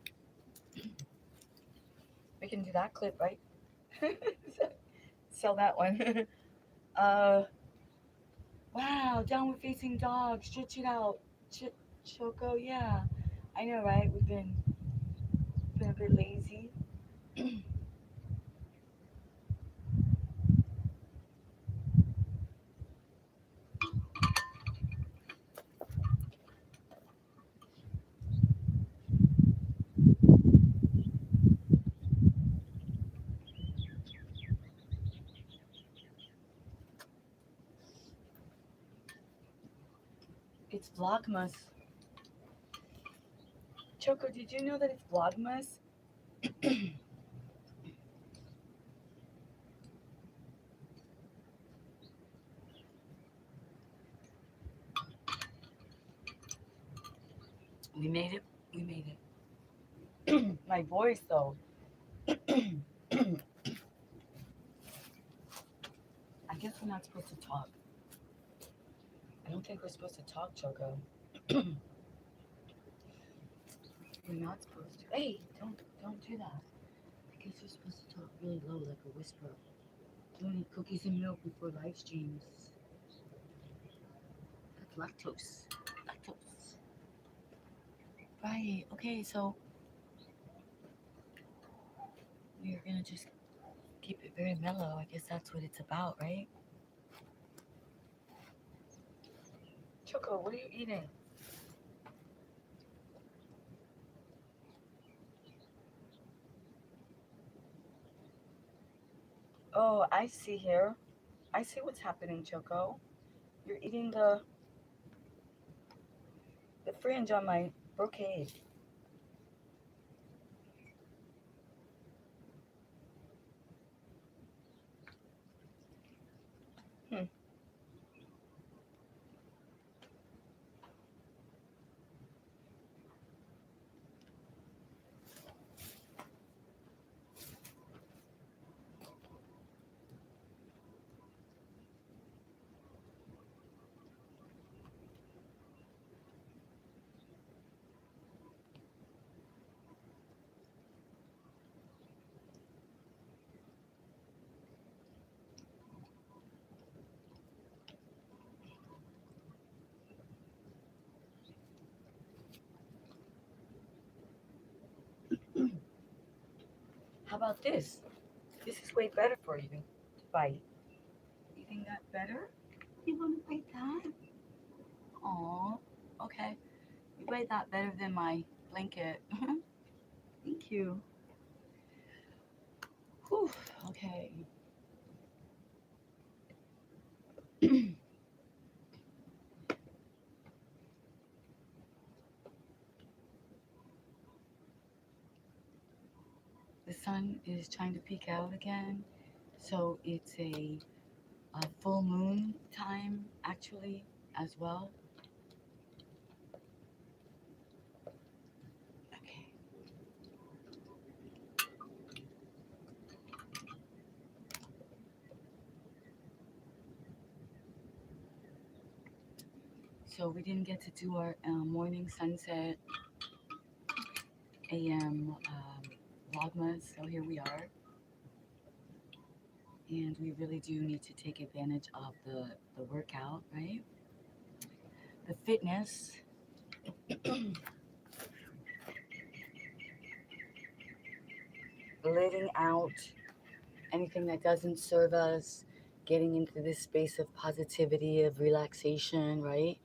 We can do that clip, right? Sell that one. uh, wow, downward facing dog. Stretch it out. Choco, yeah. I know, right? We've been a bit lazy. It's Vlogmas. Choco, did you know that it's Vlogmas? We made it. We made it. My voice, though. I guess we're not supposed to talk. I don't think we're supposed to talk, Choco. We're not supposed to. Hey, don't do that. I guess you're supposed to talk really low, like a whisper. Don't eat cookies and milk before live streams. That's lactose. Lactose. Right. Okay, so we're gonna just keep it very mellow. I guess that's what it's about, right? Choco, what are you eating? Oh, I see here. I see what's happening, Choco. You're eating the fringe on my brocade. Hmm. How about this? This is way better for you to bite. You think that better? You want to bite that? Aw, okay. You bite that better than my blanket. Thank you. Whew, okay. The sun is trying to peek out again, so it's a full moon time actually as well. Okay. So we didn't get to do our morning sunset AM vlogmas, so here we are. And we really do need to take advantage of the workout, right? The fitness. Letting out anything that doesn't serve us, getting into this space of positivity, of relaxation, right?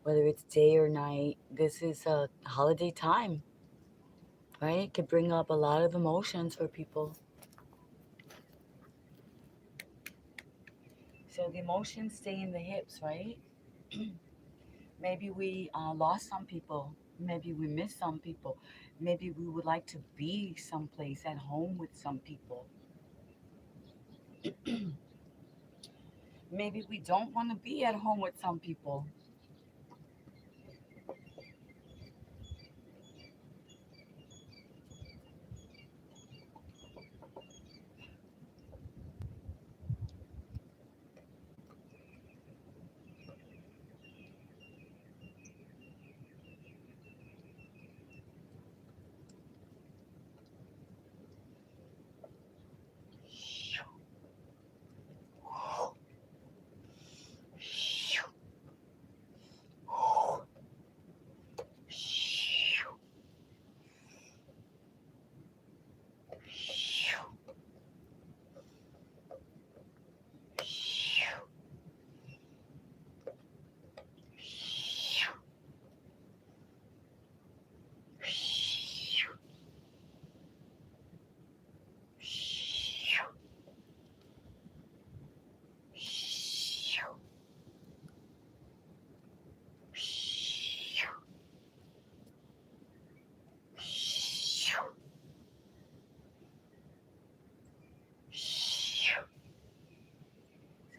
Whether it's day or night, this is a holiday time, right? It could bring up a lot of emotions for people. So the emotions stay in the hips, right? Maybe we lost some people. Maybe we miss some people. Maybe we would like to be someplace at home with some people. Maybe we don't want to be at home with some people.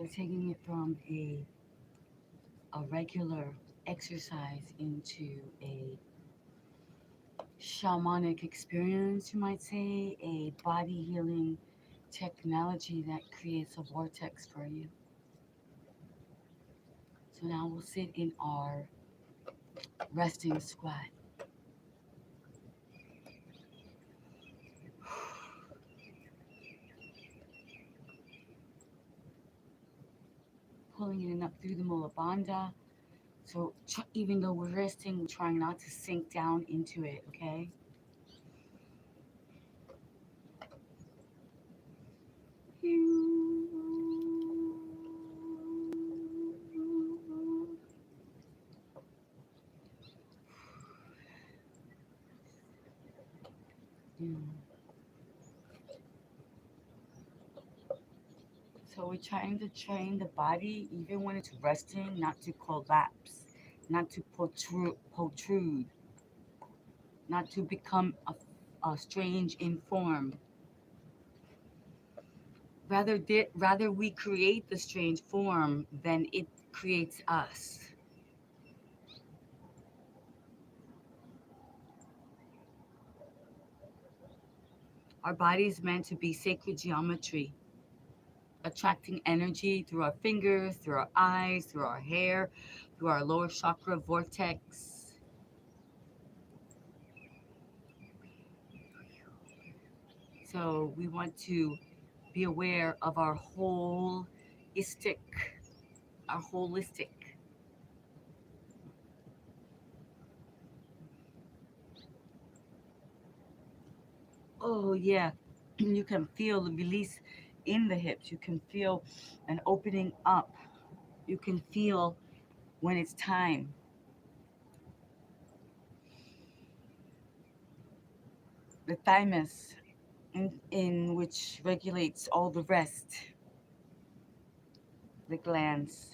So taking it from a regular exercise into a shamanic experience, you might say, a body healing technology that creates a vortex for you. So now we'll sit in our resting squat. Pulling it up through the Mulabandha. So even though we're resting, we're trying not to sink down into it, okay? So we're trying to train the body, even when it's resting, not to collapse, not to protrude, not to become a strange in form. Rather we create the strange form than it creates us. Our body is meant to be sacred geometry, attracting energy through our fingers, through our eyes, through our hair, through our lower chakra vortex. So we want to be aware of our holistic. Oh yeah, you can feel the release in the hips. You can feel an opening up. You can feel when it's time. The thymus, in which regulates all the rest, the glands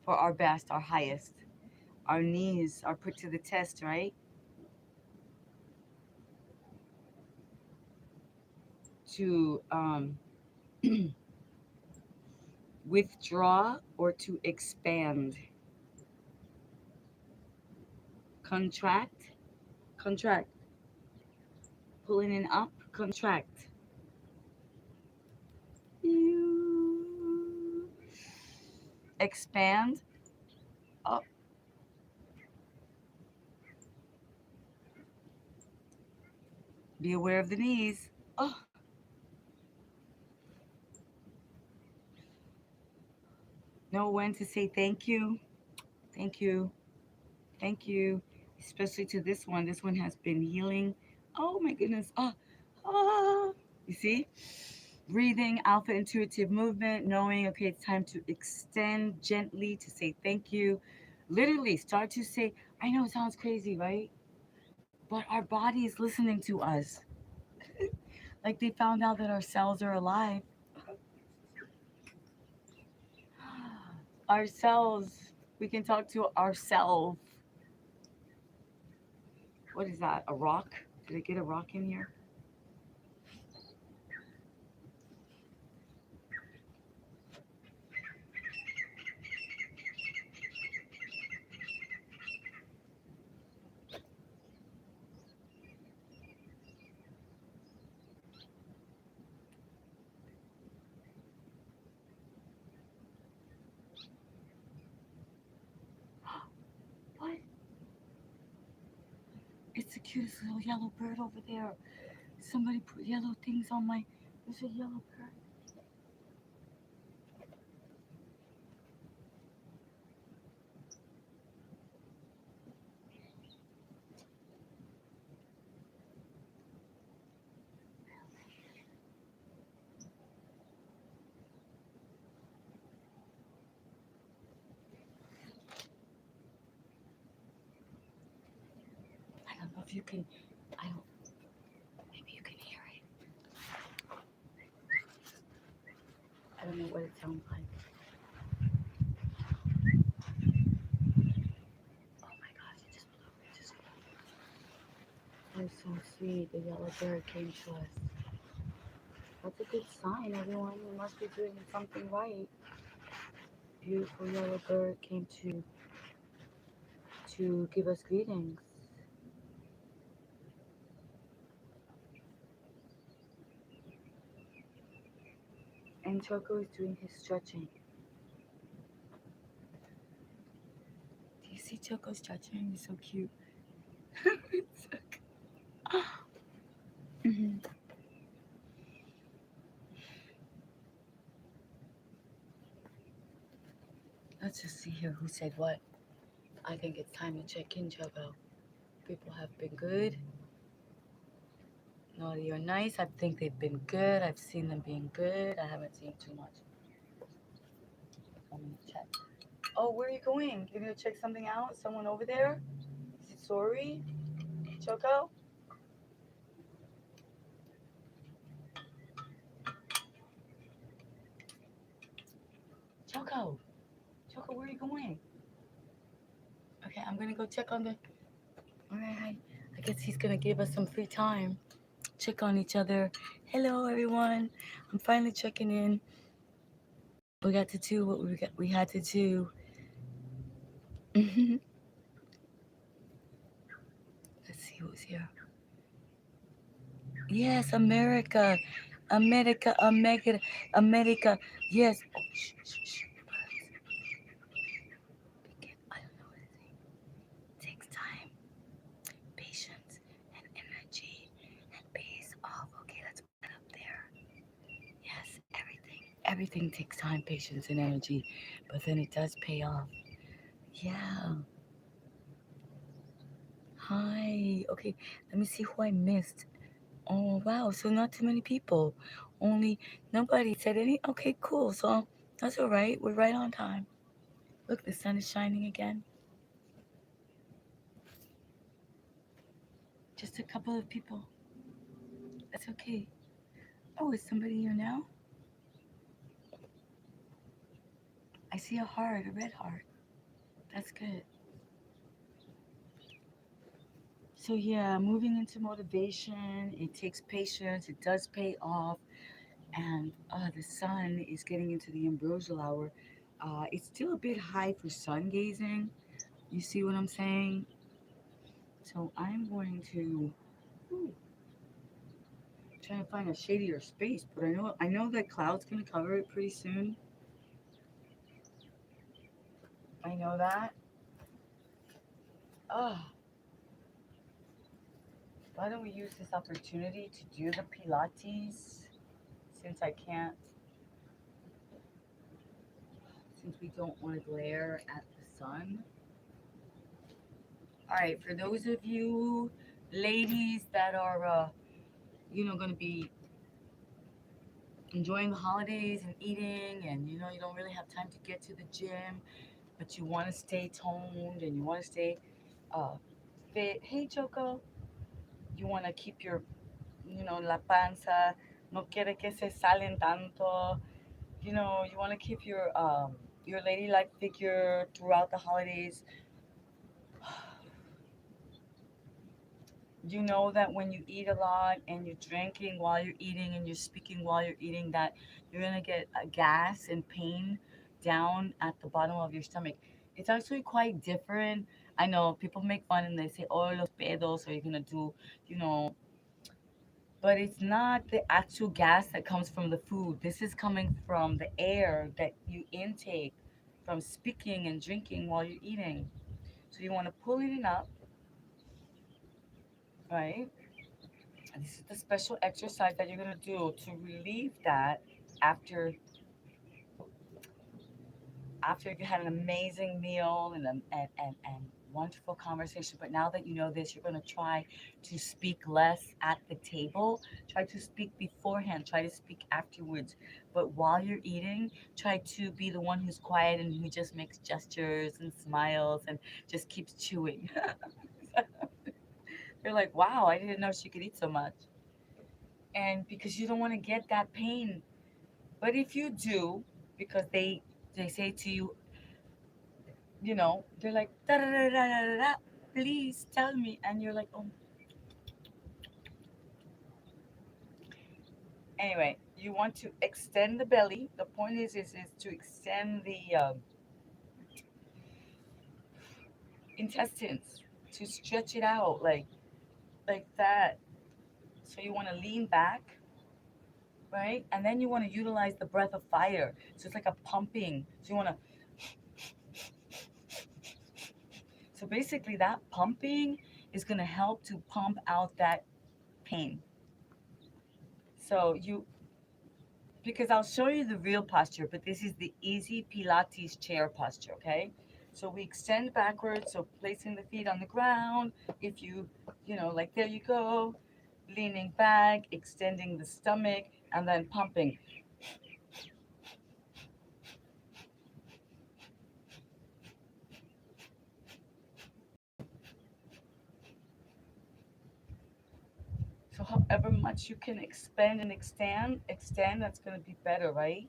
for our best, our highest. Our knees are put to the test, right? To withdraw or to expand. Contract, contract. Pulling it up, contract. Expand, up. Be aware of the knees. Oh, know when to say thank you, thank you, thank you. Especially to this one. This one has been healing. Oh my goodness. Ah, ah. You see? Breathing, alpha intuitive movement, knowing, okay, it's time to extend gently to say thank you. Literally start to say, I know it sounds crazy, right? But our body is listening to us. Like they found out that our cells are alive. Our cells, we can talk to ourselves. What is that? A rock? Did I get a rock in here? What? It's the cutest little yellow bird over there. Somebody put yellow things on my. There's a yellow bird. I don't know if you can. I don't. Maybe you can hear it. I don't know what it sounds like. Oh my gosh! It just flew. It just flew. That's so sweet. The yellow bird came to us. That's a good sign, everyone. You must be doing something right. Beautiful yellow bird came to give us greetings. And Choco is doing his stretching. Do you see Choco stretching? He's so cute. It's so Mhm. Let's just see here who said what. I think it's time to check in, Choco. People have been good, naughty or nice. I think they've been good. I've seen them being good. I haven't seen too much. I'm gonna check. Oh, where are you going? You gonna check something out? Someone over there? Is it sorry? Choco? Choco? Choco, where are you going? Okay, I'm gonna go check on the. Alright, I guess he's gonna give us some free time. Check on each other. Hello, everyone. I'm finally checking in. We got to do what we had to do. Let's see who's here. Yes, America. America, America, America. Yes. Oh, shh, shh, shh. I don't know what to say. It takes time, patience, and energy, and pace off. Okay, let's put that up there. Yes, everything takes time, patience, and energy, but then it does pay off. Yeah. Hi. Okay, let me see who I missed. Oh, wow. So not too many people. Only nobody said any. Okay, cool. So that's all right. We're right on time. Look, the sun is shining again. Just a couple of people. That's okay. Oh, is somebody here now? I see a heart, a red heart. That's good. So yeah, moving into motivation, it takes patience. It does pay off, and the sun is getting into the ambrosial hour. It's still a bit high for sun gazing. You see what I'm saying? So I'm going to try to find a shadier space, but I know that cloud's gonna cover it pretty soon. I know that. Ah, why don't we use this opportunity to do the Pilates since I can't, since we don't want to glare at the sun. All right, for those of you ladies that are, going to be enjoying the holidays and eating, and you don't really have time to get to the gym, but you want to stay toned and you want to stay uh, fit. Hey, Choco, you want to keep your, la panza, no quiere que se salen tanto. You want to keep your ladylike figure throughout the holidays. You know that when you eat a lot and you're drinking while you're eating and you're speaking while you're eating, that you're gonna get a gas and pain down at the bottom of your stomach. It's actually quite different. I know people make fun and they say, "Oh, los pedos," or you're gonna do, you know, but it's not the actual gas that comes from the food. This is coming from the air that you intake from speaking and drinking while you're eating. So you want to pull it up, right? And this is the special exercise that you're gonna do to relieve that after after you had an amazing meal and wonderful conversation. But now that you know this, you're gonna try to speak less at the table. Try to speak beforehand. Try to speak afterwards. But while you're eating, try to be the one who's quiet and who just makes gestures and smiles and just keeps chewing. They're like, wow, I didn't know she could eat so much. And because you don't want to get that pain. But if you do, because they say to you, they're like, "Da, da, da, da, da, da, da, please tell me," and you're like, oh. Anyway, you want to extend the belly. The point is to extend the intestines, to stretch it out like that. So you want to lean back, right? And then you want to utilize the breath of fire. So it's like a pumping. So you want to, so basically that pumping is going to help to pump out that pain. So you, because I'll show you the real posture, but this is the easy Pilates chair posture, okay? So we extend backwards, so placing the feet on the ground. If you, like there you go, leaning back, extending the stomach, and then pumping. So however much you can expand and extend, that's going to be better, right?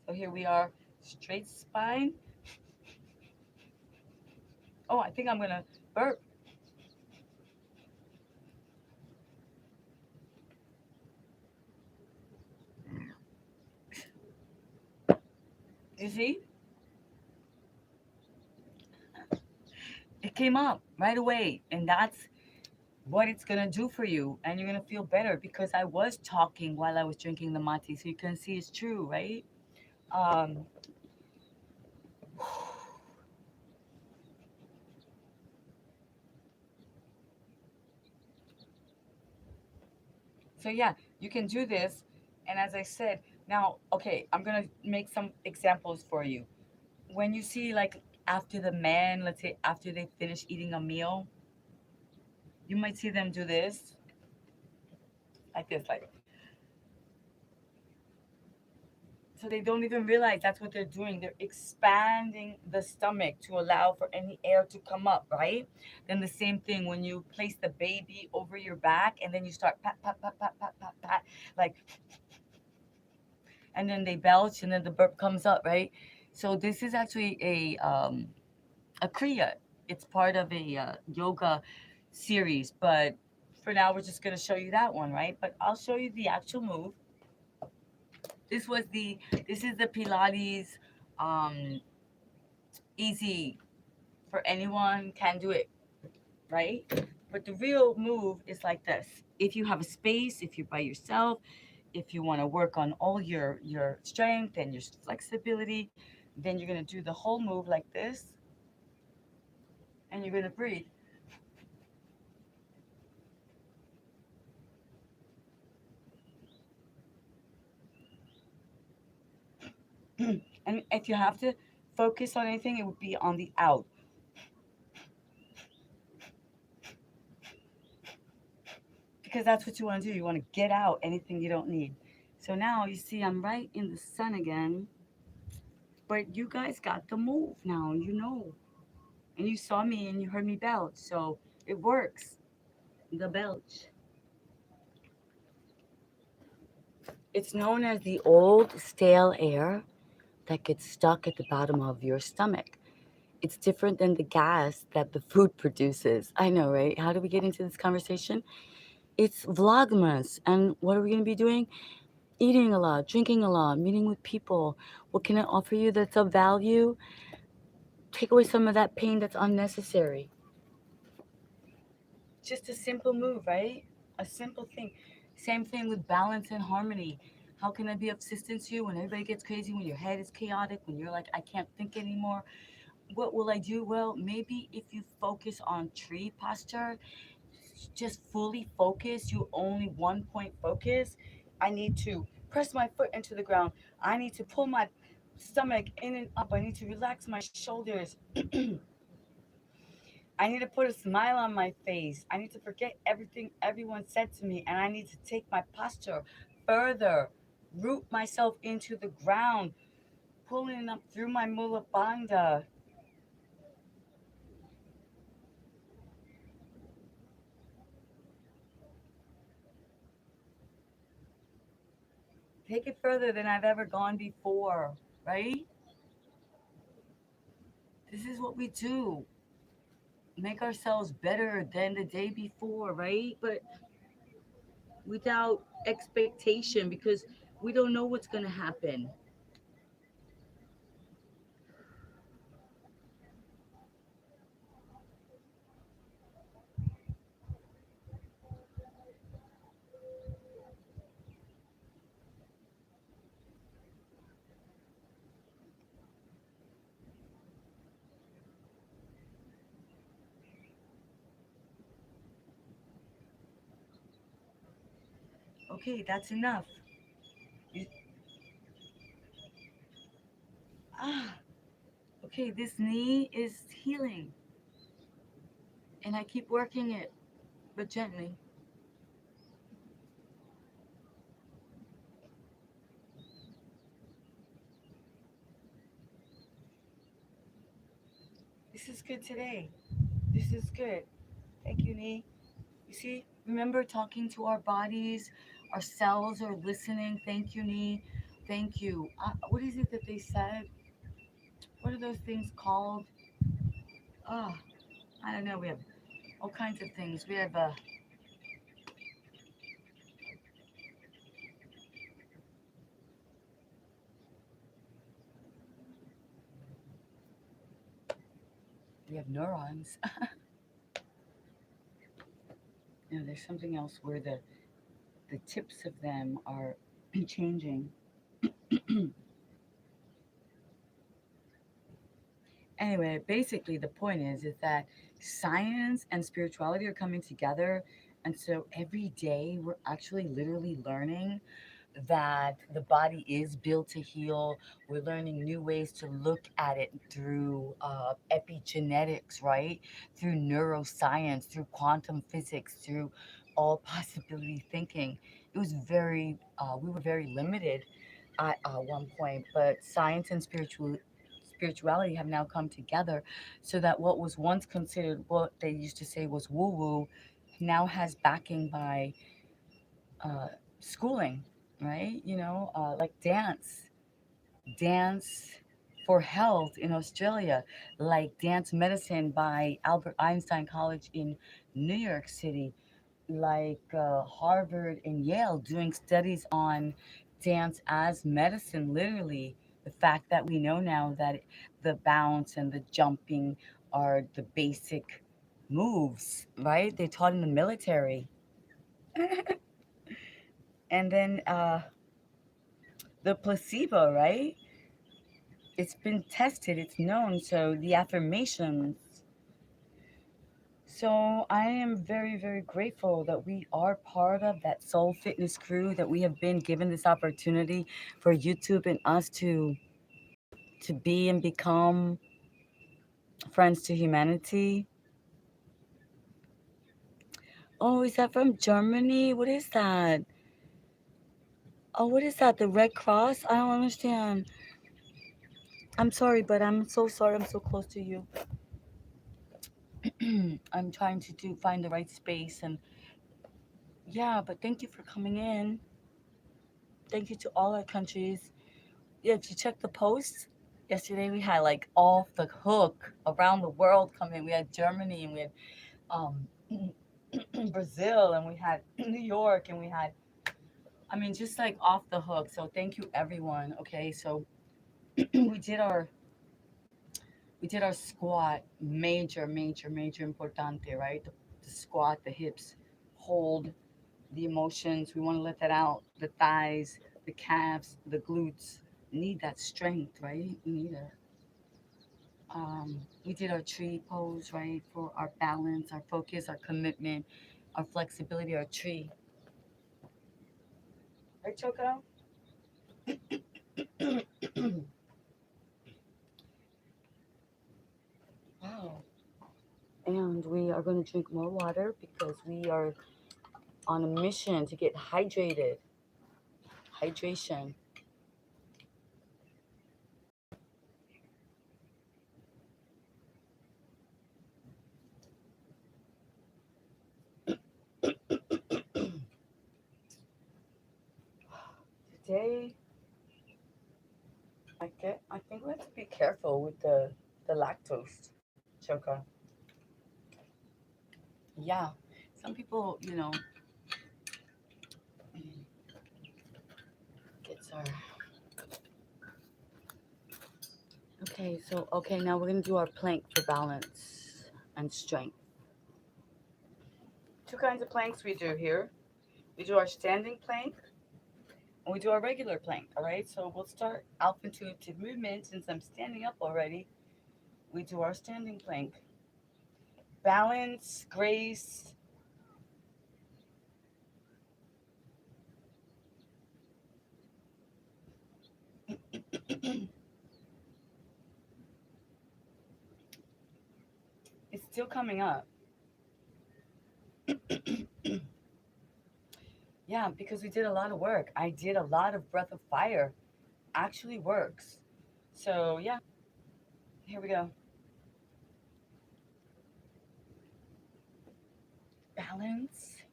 So here we are, straight spine. Oh, I think I'm going to burp. You see? It came up right away. And that's what it's going to do for you. And you're going to feel better because I was talking while I was drinking the mate. So you can see it's true, right? Um, so yeah, you can do this. And as I said, now, okay, I'm going to make some examples for you. When you see, like, after the man, let's say after they finish eating a meal, you might see them do this, like this, like, so they don't even realize that's what they're doing. They're expanding the stomach to allow for any air to come up, right? Then the same thing when you place the baby over your back and then you start pat, pat, pat, pat, pat, pat, pat, like, and then they belch and then the burp comes up, right? So this is actually a kriya. It's part of a yoga series, but for now we're just gonna show you that one, right? But I'll show you the actual move. This was the this is the Pilates, um, easy for anyone can do it, right? But the real move is like this. If you have a space, if you're by yourself, if you want to work on all your strength and your flexibility, then you're gonna do the whole move like this, and you're gonna breathe. And if you have to focus on anything, it would be on the out. Because that's what you want to do. You want to get out anything you don't need. So now you see I'm right in the sun again, but you guys got the move now, and you saw me and you heard me belch, so it works. The belch. It's known as the old stale air that gets stuck at the bottom of your stomach. It's different than the gas that the food produces. I know, right? How do we get into this conversation? It's Vlogmas. And what are we going to be doing? Eating a lot, drinking a lot, meeting with people. What can I offer you that's of value? Take away some of that pain that's unnecessary. Just a simple move, right? A simple thing. Same thing with balance and harmony. How can I be of assistance to you when everybody gets crazy, when your head is chaotic, when you're like, I can't think anymore? What will I do? Well, maybe if you focus on tree posture, just fully focus, you only one point focus. I need to press my foot into the ground. I need to pull my stomach in and up. I need to relax my shoulders. I need to put a smile on my face. I need to forget everything everyone said to me, and I need to take my posture further, root myself into the ground, pulling up through my mula bandha. Take it further than I've ever gone before, right? This is what we do. Make ourselves better than the day before, right? But without expectation, because We don't know what's going to happen. Okay, that's enough. You, ah, okay, this knee is healing. And I keep working it, but gently. This is good today. This is good. Thank you, knee. You see, remember talking to our bodies, our cells are listening. Thank you, knee. Thank you. What is it that they said? What are those things called? Ah, I don't know. We have all kinds of things. We have neurons. There's something else where the tips of them are changing. Anyway, basically the point is that science and spirituality are coming together, and so every day we're actually literally learning that the body is built to heal. We're learning new ways to look at it through epigenetics, right? Through neuroscience, through quantum physics, through all possibility thinking. It was we were very limited at one point, but science and spirituality have now come together so that what was once considered what they used to say was woo woo now has backing by uh, schooling, right? Like dance for health in Australia, like dance medicine by Albert Einstein College in New York City, like Harvard and Yale doing studies on dance as medicine, literally. The fact that we know now that the bounce and the jumping are the basic moves, right? They taught in the military. And then the placebo, right? It's been tested, it's known. So the affirmations. So I am very, very grateful that we are part of that soul fitness crew, that we have been given this opportunity for YouTube and us to be and become friends to humanity. Oh, is that from Germany? What is that? Oh, what is that? The Red Cross? I don't understand. I'm sorry, but I'm so sorry. I'm so close to you. I'm trying to find the right space, and yeah, but thank you for coming in. Thank you to all our countries. Yeah, if you check the posts, yesterday we had like off the hook around the world coming. We had Germany, and we had um, Brazil, and we had New York, and we had, I mean, just like off the hook. So thank you everyone. Okay, so we did our squat, major, major, major importante, right? The squat, the hips, hold the emotions. We want to let that out. The thighs, the calves, the glutes need that strength, right? We need it. We did our tree pose, right? For our balance, our focus, our commitment, our flexibility, our tree. Right, Choco? Wow. And we are going to drink more water because we are on a mission to get hydrated. Hydration. Today, I think we have to be careful with the lactose, Choco. Yeah. Some people, get Sorry. Okay, so now we're gonna do our plank for balance and strength. Two kinds of planks we do here. We do our standing plank and we do our regular plank. All right, so we'll start alpha intuitive movement. Since I'm standing up already, we do our standing plank. Balance, grace. It's still coming up. Yeah, because we did a lot of work. I did a lot of breath of fire. Actually works. So yeah, here we go. Balance,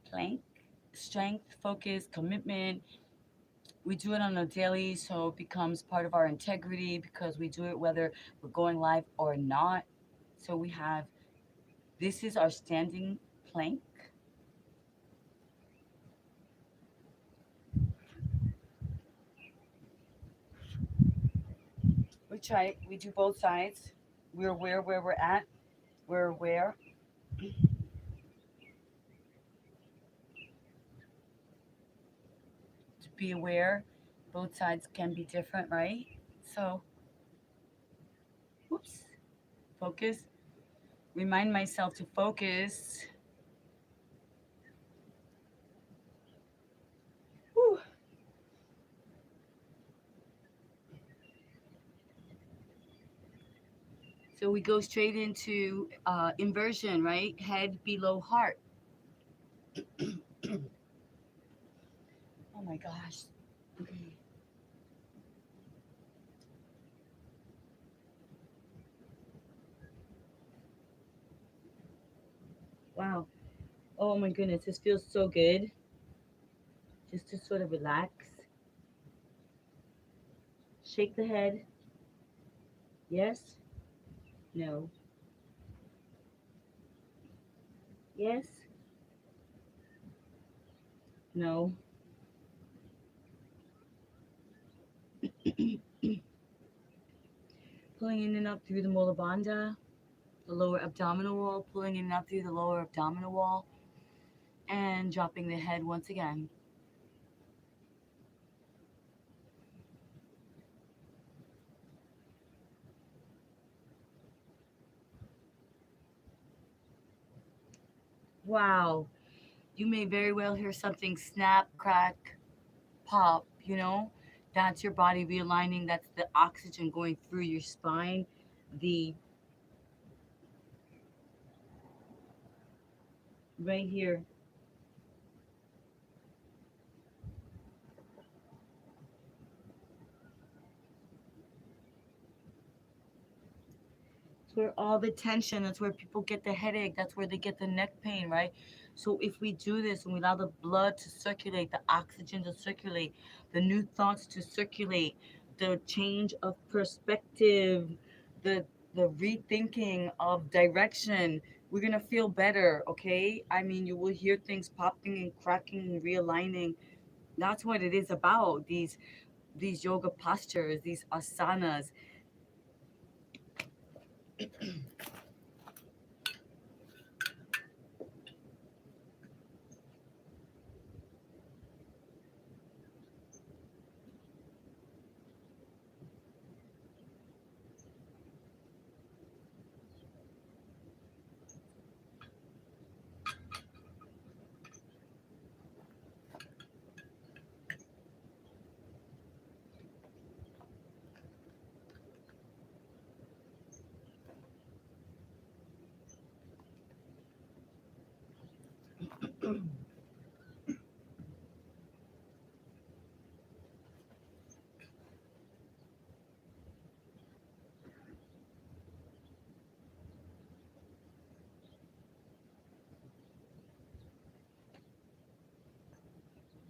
plank, strength, focus, commitment. We do it on a daily, so it becomes part of our integrity because we do it whether we're going live or not. So we have this is our standing plank. We do both sides. We're aware where we're at. We're aware. To be aware, both sides can be different, right? So, whoops, focus. Remind myself to focus. Whew. So we go straight into inversion, right? Head below heart. Oh my gosh. Wow. Oh my goodness, this feels so good. Just to sort of relax. Shake the head. Yes. No. Yes. No. Pulling in and up through the mola bandha, the lower abdominal wall, pulling in and up through the lower abdominal wall, and dropping the head once again. Wow. You may very well hear something snap, crack, pop, you know? That's your body realigning. That's the oxygen going through your spine. The right here. It's where all the tension, that's where people get the headache, that's where they get the neck pain, right? So if we do this and we allow the blood to circulate, the oxygen to circulate, the new thoughts to circulate, the change of perspective, the rethinking of direction, we're gonna feel better, okay? I mean, you will hear things popping and cracking and realigning. That's what it is about. These yoga postures, these asanas.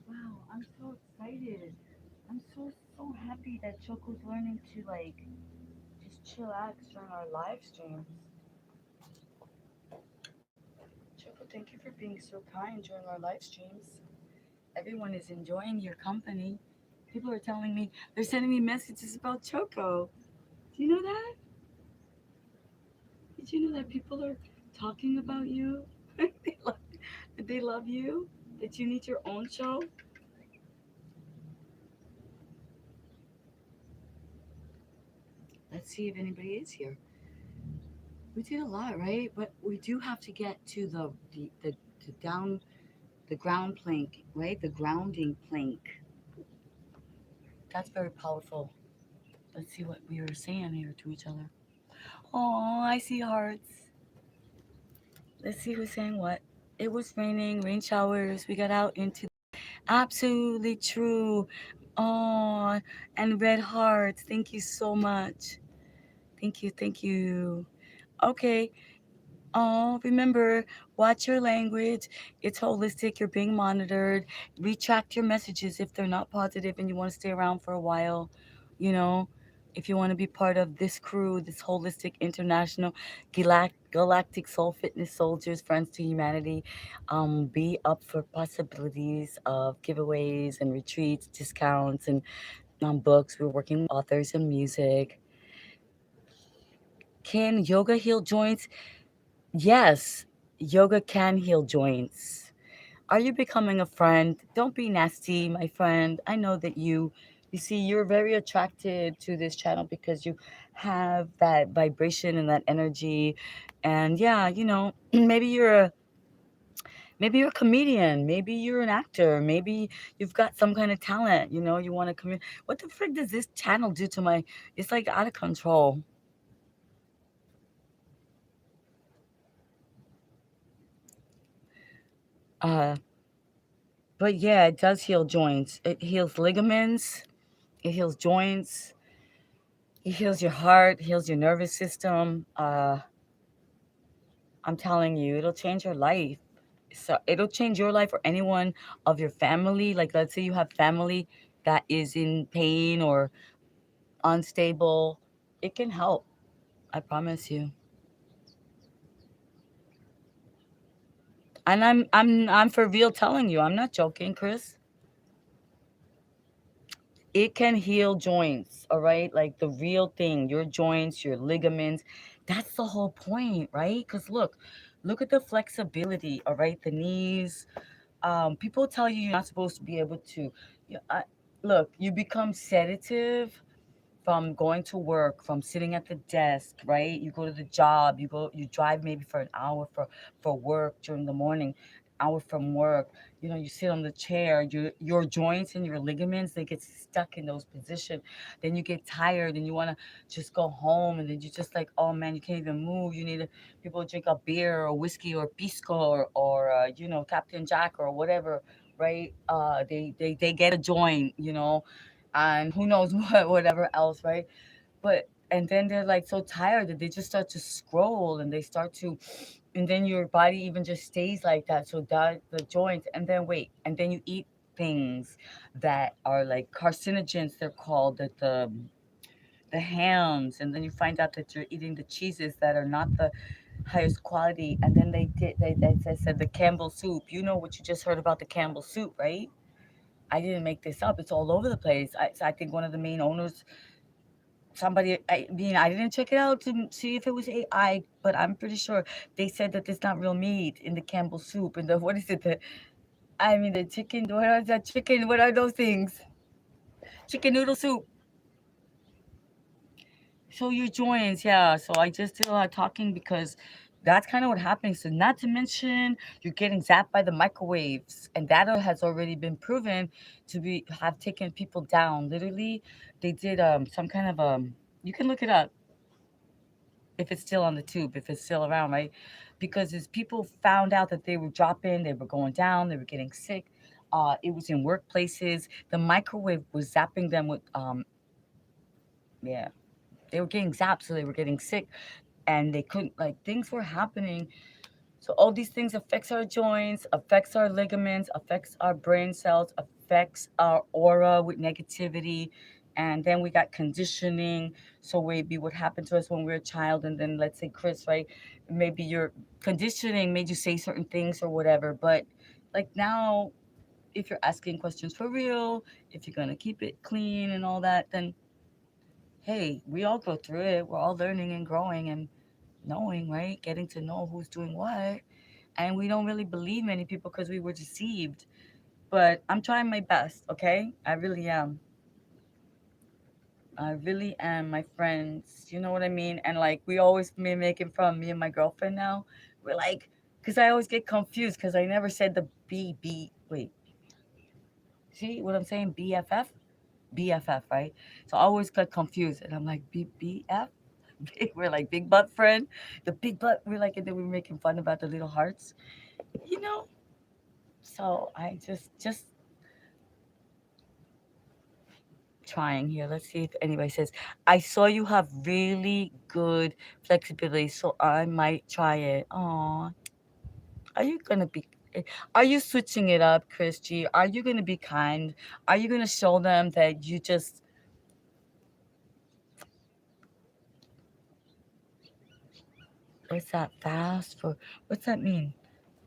Wow, I'm so excited. I'm so happy that Choco's learning to like just chillax during our live streams. Choco, thank you for being so kind during our live streams. Everyone is enjoying your company. People are telling me, they're sending me messages about Choco. Do you know that? Did you know that people are talking about you? they love, that they love you? That you need your own show? Let's see if anybody is here. We did a lot, right? But we do have to get to the down the ground plank, right? The grounding plank. That's very powerful. Let's see what we were saying here to each other. Oh, I see hearts. Let's see who's saying what. It was raining, rain showers. We got out into absolutely true. Oh, and red hearts. Thank you so much. Thank you, thank you. Okay. Oh, remember, watch your language. It's holistic. You're being monitored. Retract your messages if they're not positive and you want to stay around for a while. You know, if you want to be part of this crew, this holistic international galactic soul fitness soldiers, friends to humanity, be up for possibilities of giveaways and retreats, discounts, and books. We're working with authors and music. Can yoga heal joints? Yes, yoga can heal joints. Are you becoming a friend? Don't be nasty, my friend. I know that you see, you're very attracted to this channel because you have that vibration and that energy. And yeah, maybe you're a comedian, maybe you're an actor, maybe you've got some kind of talent, you want to come in. What the frick does this channel do to my, it's like out of control. Uh, but yeah, it does heal joints. It heals ligaments. It heals joints. It heals your heart, heals your nervous system. I'm telling you, it'll change your life. So it'll change your life or anyone of your family. Like, let's say you have family that is in pain or unstable. It can help. I promise you. And I'm for real telling you. I'm not joking, Chris. It can heal joints, all right? Like the real thing, your joints, your ligaments. That's the whole point, right? Because look at the flexibility, all right? The knees. People tell you you're not supposed to be able to. Look, you become sedative from going to work, from sitting at the desk, right? You go to the job, you drive maybe for an hour for work during the morning, hour from work. You sit on the chair, your joints and your ligaments, they get stuck in those positions. Then you get tired and you want to just go home, and then you just like, oh man, you can't even move. People drink a beer or whiskey or pisco or Captain Jack or whatever, right? They get a joint, and who knows whatever else, right? But and then they're like so tired that they just start to scroll and they start to, and then your body even just stays like that. So that the joints, and then wait, and then you eat things that are like carcinogens, they're called, that the hams, and then you find out that you're eating the cheeses that are not the highest quality. And then they said the Campbell soup. You know what you just heard about the Campbell soup, right? I didn't make this up. It's all over the place. I think one of the main owners, I didn't check it out to see if it was AI, but I'm pretty sure they said that there's not real meat in the Campbell soup and the what is it? The chicken. What are that chicken? What are those things? Chicken noodle soup. So your joints, yeah. So I just did a lot of talking because that's kind of what happens. So not to mention you're getting zapped by the microwaves, and that has already been proven to be have taken people down. Literally, they did some kind of You can look it up if it's still on the tube, if it's still around, right? Because as people found out that they were dropping, they were going down, they were getting sick. It was in workplaces. The microwave was zapping them with yeah, they were getting zapped, so they were getting sick, and they couldn't, like, things were happening. So all these things affects our joints, affects our ligaments, affects our brain cells, affects our aura with negativity. And then we got conditioning. So maybe what happened to us when we were a child, and then let's say Chris, right? Maybe your conditioning made you say certain things or whatever. But like now, if you're asking questions for real, if you're gonna keep it clean and all that, then hey, we all go through it. We're all learning and growing and knowing, right? Getting to know who's doing what. And we don't really believe many people because we were deceived. But I'm trying my best, okay? I really am. I really am, my friends. You know what I mean? And like, we always be making fun of me and my girlfriend now. We're like, because I always get confused because I never said the wait, see what I'm saying? BFF? BFF, right? So I always get confused. And I'm like, BBF? We're like big butt friend. The big butt, we're like, and then we're making fun about the little hearts, you know? So I just trying here. Let's see if anybody says, I saw you have really good flexibility, so I might try it. Aw, are you gonna be? Are you switching it up, Christy? Are you gonna be kind? Are you gonna show them that you just what's that fast for? What's that mean?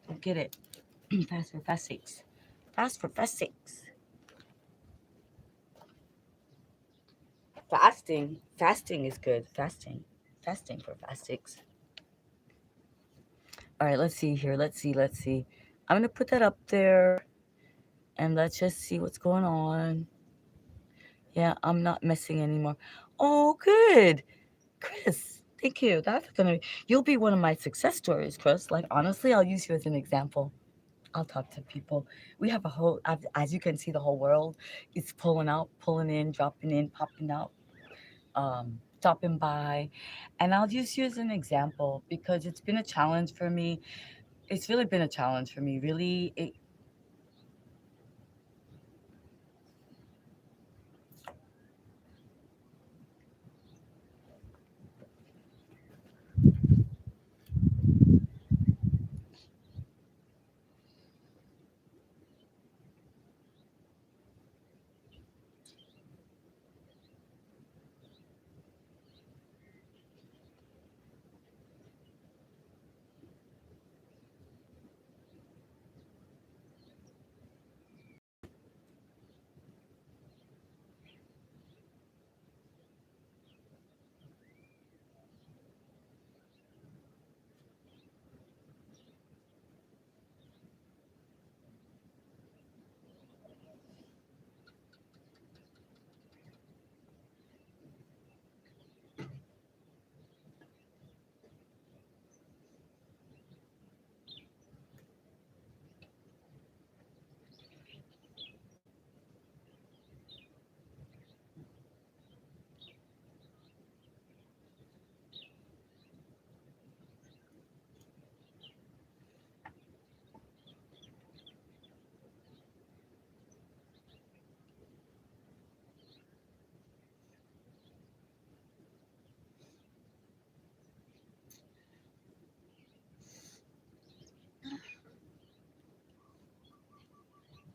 Don't get it. Fast for fast sakes. Fast for fast sakes. Fasting. Fasting is good. Fasting. Fasting for fast sakes. All right, let's see here. Let's see. I'm gonna put that up there and let's just see what's going on. Yeah, I'm not messing anymore. Oh, good. Chris, thank you. That's gonna you'll be one of my success stories, Chris. Like honestly, I'll use you as an example. I'll talk to people. We have a whole, as you can see, the whole world is pulling out, pulling in, popping out, stopping by, and I'll use you as an example because it's been a challenge for me. It's really been a challenge for me. Really,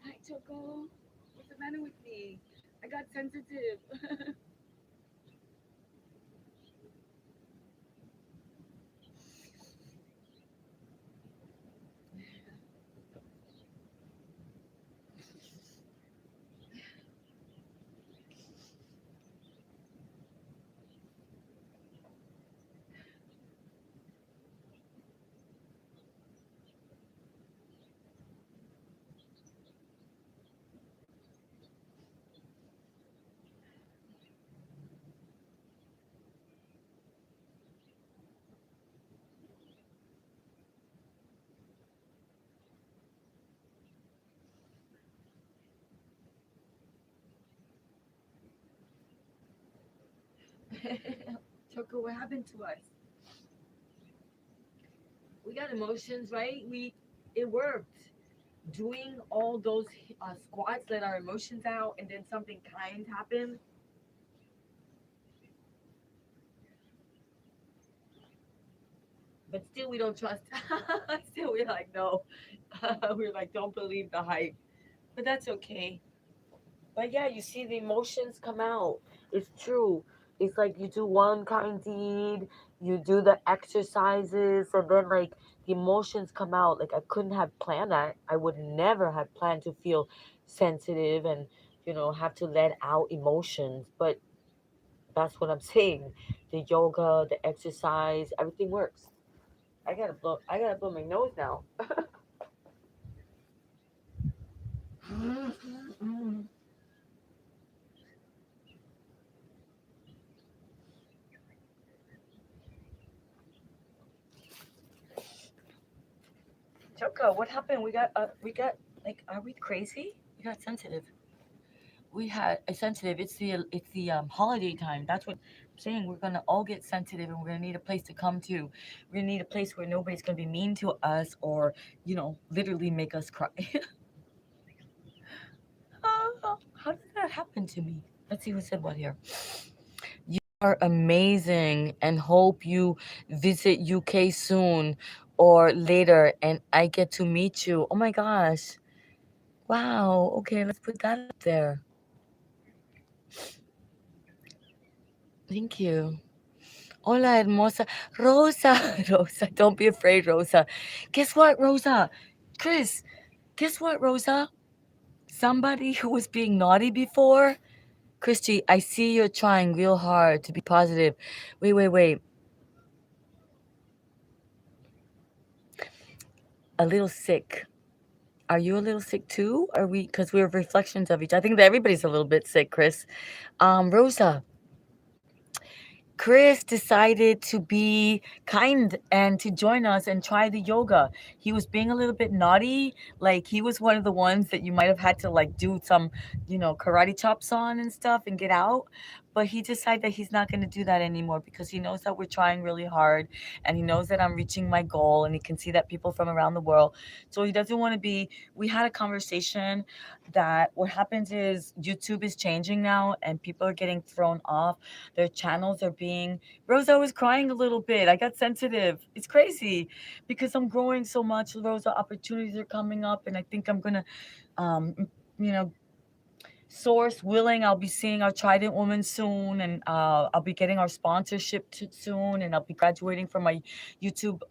hi Choco, what's the matter with me? I got sensitive. Choco, what happened to us? We got emotions, right? It worked. Doing all those squats, let our emotions out, and then something kind happened. But still, we don't trust. Still, we're like, no. We're like, don't believe the hype. But that's okay. But yeah, you see the emotions come out. It's true. It's like you do one kind deed, you do the exercises, and then like the emotions come out. Like I couldn't have planned that. I would never have planned to feel sensitive and, have to let out emotions. But that's what I'm saying. The yoga, the exercise, everything works. I gotta blow my nose now. Choco, what happened? We got like, are we crazy? We got sensitive. We had a sensitive. It's the holiday time. That's what I'm saying. We're gonna all get sensitive, and we're gonna need a place to come to. We're gonna need a place where nobody's gonna be mean to us or literally make us cry. How did that happen to me? Let's see who said what here. You are amazing, and hope you visit UK soon or later, and I get to meet you. Oh my gosh! Wow. Okay, let's put that up there. Thank you. Hola, hermosa. Rosa. Rosa, don't be afraid, Rosa. Guess what, Rosa? Chris, guess what, Rosa? Somebody who was being naughty before. Christy, I see you're trying real hard to be positive. Wait, wait, wait. A little sick. Are you a little sick too? Are we? Because we're reflections of each. I think that everybody's a little bit sick, Chris. Rosa, Chris decided to be kind and to join us and try the yoga. He was being a little bit naughty. Like he was one of the ones that you might have had to like do some, karate chops on and stuff and get out. But he decided that he's not going to do that anymore because he knows that we're trying really hard and he knows that I'm reaching my goal and he can see that people from around the world. So he doesn't want to be. We had a conversation that what happens is YouTube is changing now and people are getting thrown off, their channels are being. Rosa was crying a little bit. I got sensitive. It's crazy because I'm growing so much. Rosa, opportunities are coming up, and I think I'm gonna, um, you know, source willing. I'll be seeing our Trident Woman soon, and I'll be getting our sponsorship soon, and I'll be graduating from my YouTube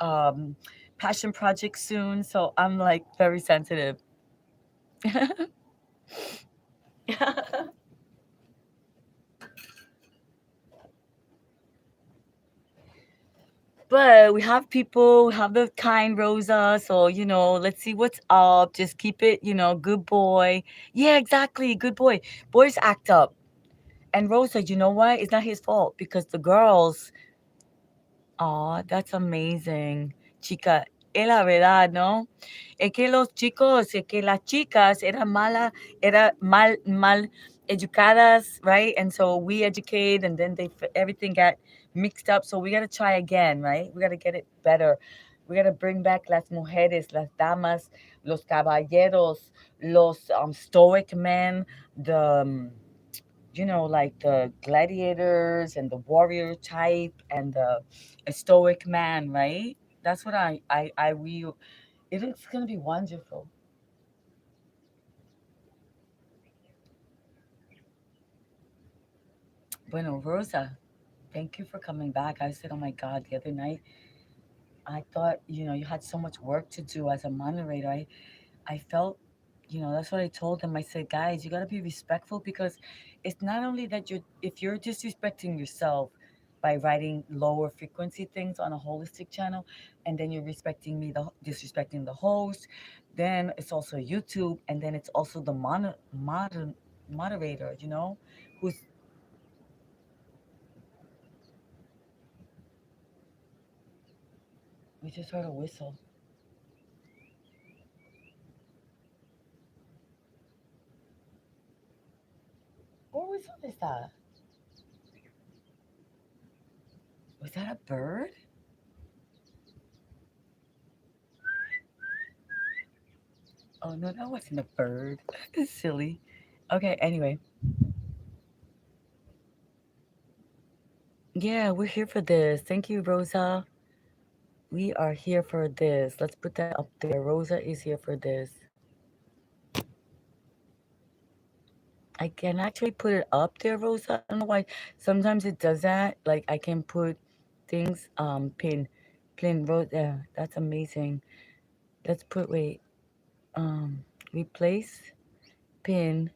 passion project soon. So I'm like very sensitive. But we have people, we have the kind Rosa. So, let's see what's up. Just keep it, good boy. Yeah, exactly. Good boy. Boys act up. And Rosa, you know what? It's not his fault because the girls, oh, that's amazing. Chica, es la verdad, ¿no? Es que los chicos, es que las chicas era mal educadas, right? And so we educate and then everything got mixed up. So we got to try again, right? We got to get it better. We got to bring back las mujeres, las damas, los caballeros, los stoic men, the, like the gladiators and the warrior type and the stoic man, right? That's what I will. It's gonna be wonderful. Bueno, Rosa, thank you for coming back. I said, oh my God, the other night, I thought, you had so much work to do as a moderator. I felt, that's what I told them. I said, guys, you got to be respectful because it's not only that if you're disrespecting yourself by writing lower frequency things on a holistic channel, and then you're disrespecting the host, then it's also YouTube, and then it's also the moderator, who's, we just heard a whistle. What whistle is that? Was that a bird? Oh no, that wasn't a bird. It's silly. Okay, anyway. Yeah, we're here for this. Thank you, Rosa. We are here for this. Let's put that up there. Rosa is here for this. I can actually put it up there, Rosa. I don't know why. Sometimes it does that. Like I can put things pin. Pin wrote there. That's amazing. Let's put wait. Replace pin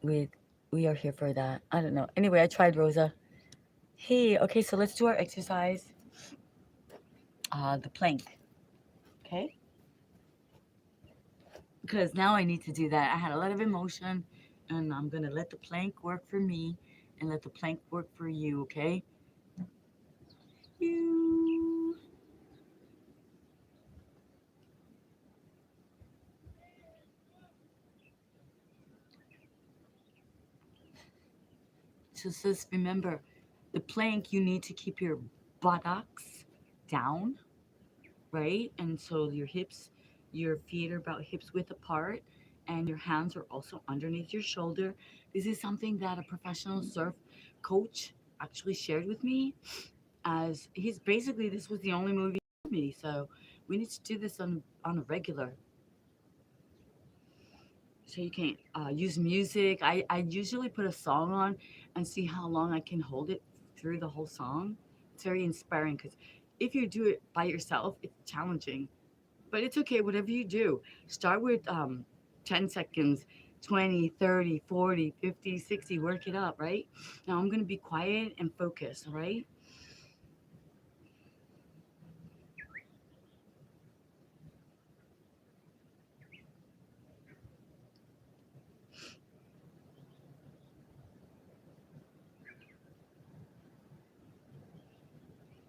with we are here for that. I don't know. Anyway, I tried Rosa. Hey, okay, so let's do our exercise. The plank. Okay? Because now I need to do that. I had a lot of emotion and I'm gonna let the plank work for me and let the plank work for you, okay? You just remember the plank you need to keep your buttocks down, right? And so your feet are about hips width apart, and your hands are also underneath your shoulder. This is something that a professional surf coach actually shared with me, as he's basically this was the only movie he showed me. So we need to do this on a regular. So you can use music. I usually put a song on and see how long I can hold it through the whole song. It's very inspiring because if you do it by yourself, it's challenging. But it's okay, whatever you do. Start with 10 seconds, 20, 30, 40, 50, 60. Work it up, right? Now I'm going to be quiet and focus, all right?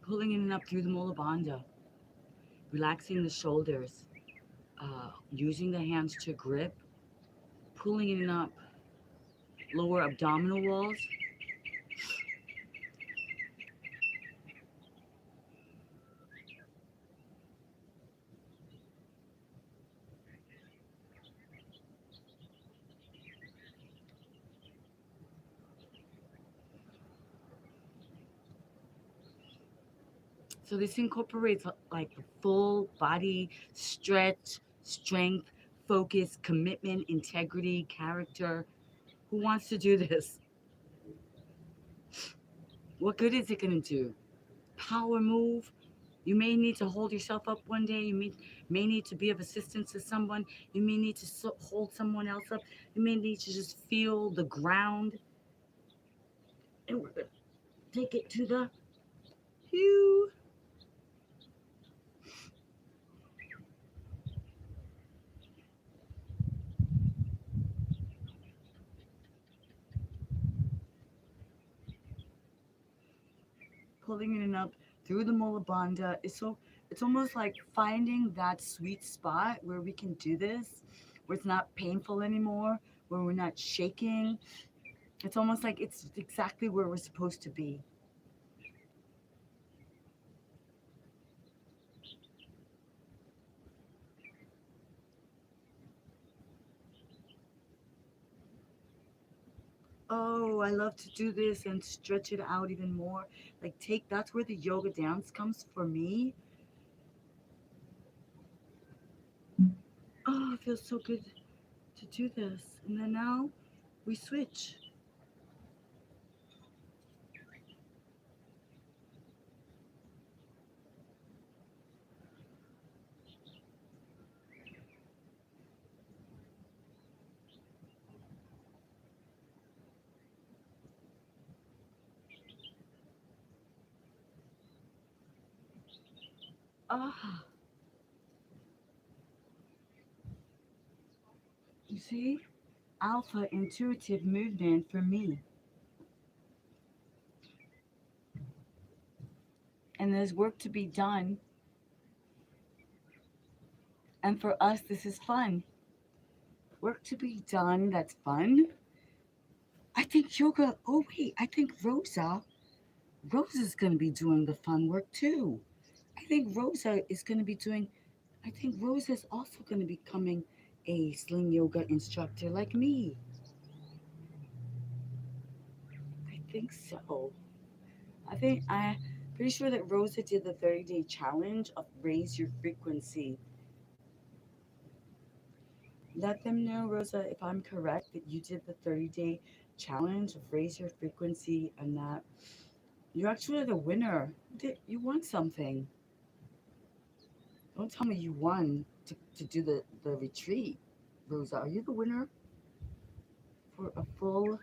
Pulling in and up through the mola bandha, relaxing the shoulders, using the hands to grip, pulling in and up lower abdominal walls. So this incorporates like the full body stretch, strength, focus, commitment, integrity, character. Who wants to do this? What good is it going to do? Power move. You may need to hold yourself up one day. You may need to be of assistance to someone. You may need to hold someone else up. You may need to just feel the ground. And we're going to take it to the hue. Pulling it in up through the mola bandha. It's almost like finding that sweet spot where we can do this, where it's not painful anymore, where we're not shaking. It's almost like it's exactly where we're supposed to be. Oh, I love to do this and stretch it out even more. Like take that's where the yoga dance comes for me. Oh, it feels so good to do this. And then now we switch. Ah, you see? Alpha intuitive movement for me. And there's work to be done. And for us, this is fun. Work to be done that's fun. I think yoga, oh wait, I think Rosa's going to be doing the fun work too. I think Rosa is going to be doing, I think Rosa's also going to be becoming a sling yoga instructor like me. I think so. I'm pretty sure that Rosa did the 30-day challenge of raise your frequency. Let them know, Rosa, if I'm correct, that you did the 30-day challenge of raise your frequency and that You're actually the winner. You won something. Don't tell me you won to do the retreat, Rosa. Are you the winner for a full?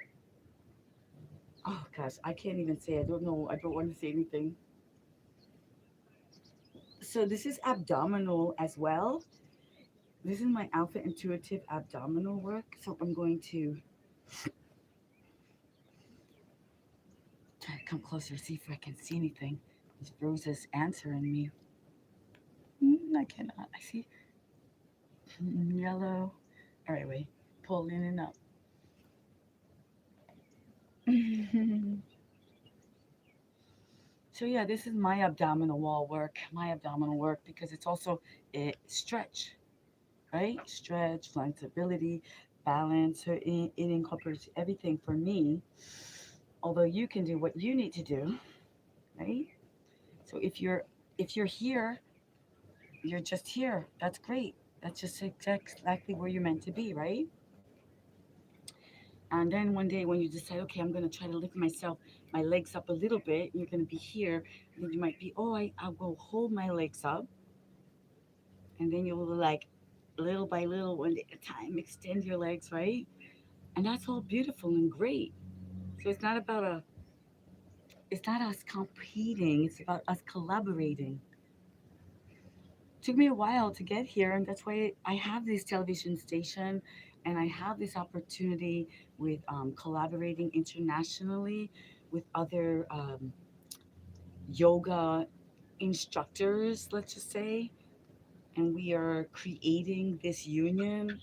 Oh gosh, I can't even say. I don't know. I don't want to say anything. So this is abdominal as well. This is my Alpha Intuitive abdominal work. So I'm going to try to come closer, see if I can see anything. This Rosa's answering me. I cannot. I see yellow. All right, wait. Pull in and up. So yeah, this is my abdominal wall work. My abdominal work because it's also a stretch, right? Stretch, flexibility, balance. So it incorporates everything for me. Although you can do what you need to do, right? So if you're here, you're just here. That's great. That's just exactly where you're meant to be, right? And then one day when you decide, okay, I'm gonna try to lift my legs up a little bit, you're gonna be here, and then you might be, oh, I will hold my legs up, and then you'll like little by little, one day at a time, extend your legs, right? And that's all beautiful and great. So it's not us competing, it's about us collaborating. Took me a while to get here, and that's why I have this television station and I have this opportunity with collaborating internationally with other yoga instructors, let's just say, and we are creating this union.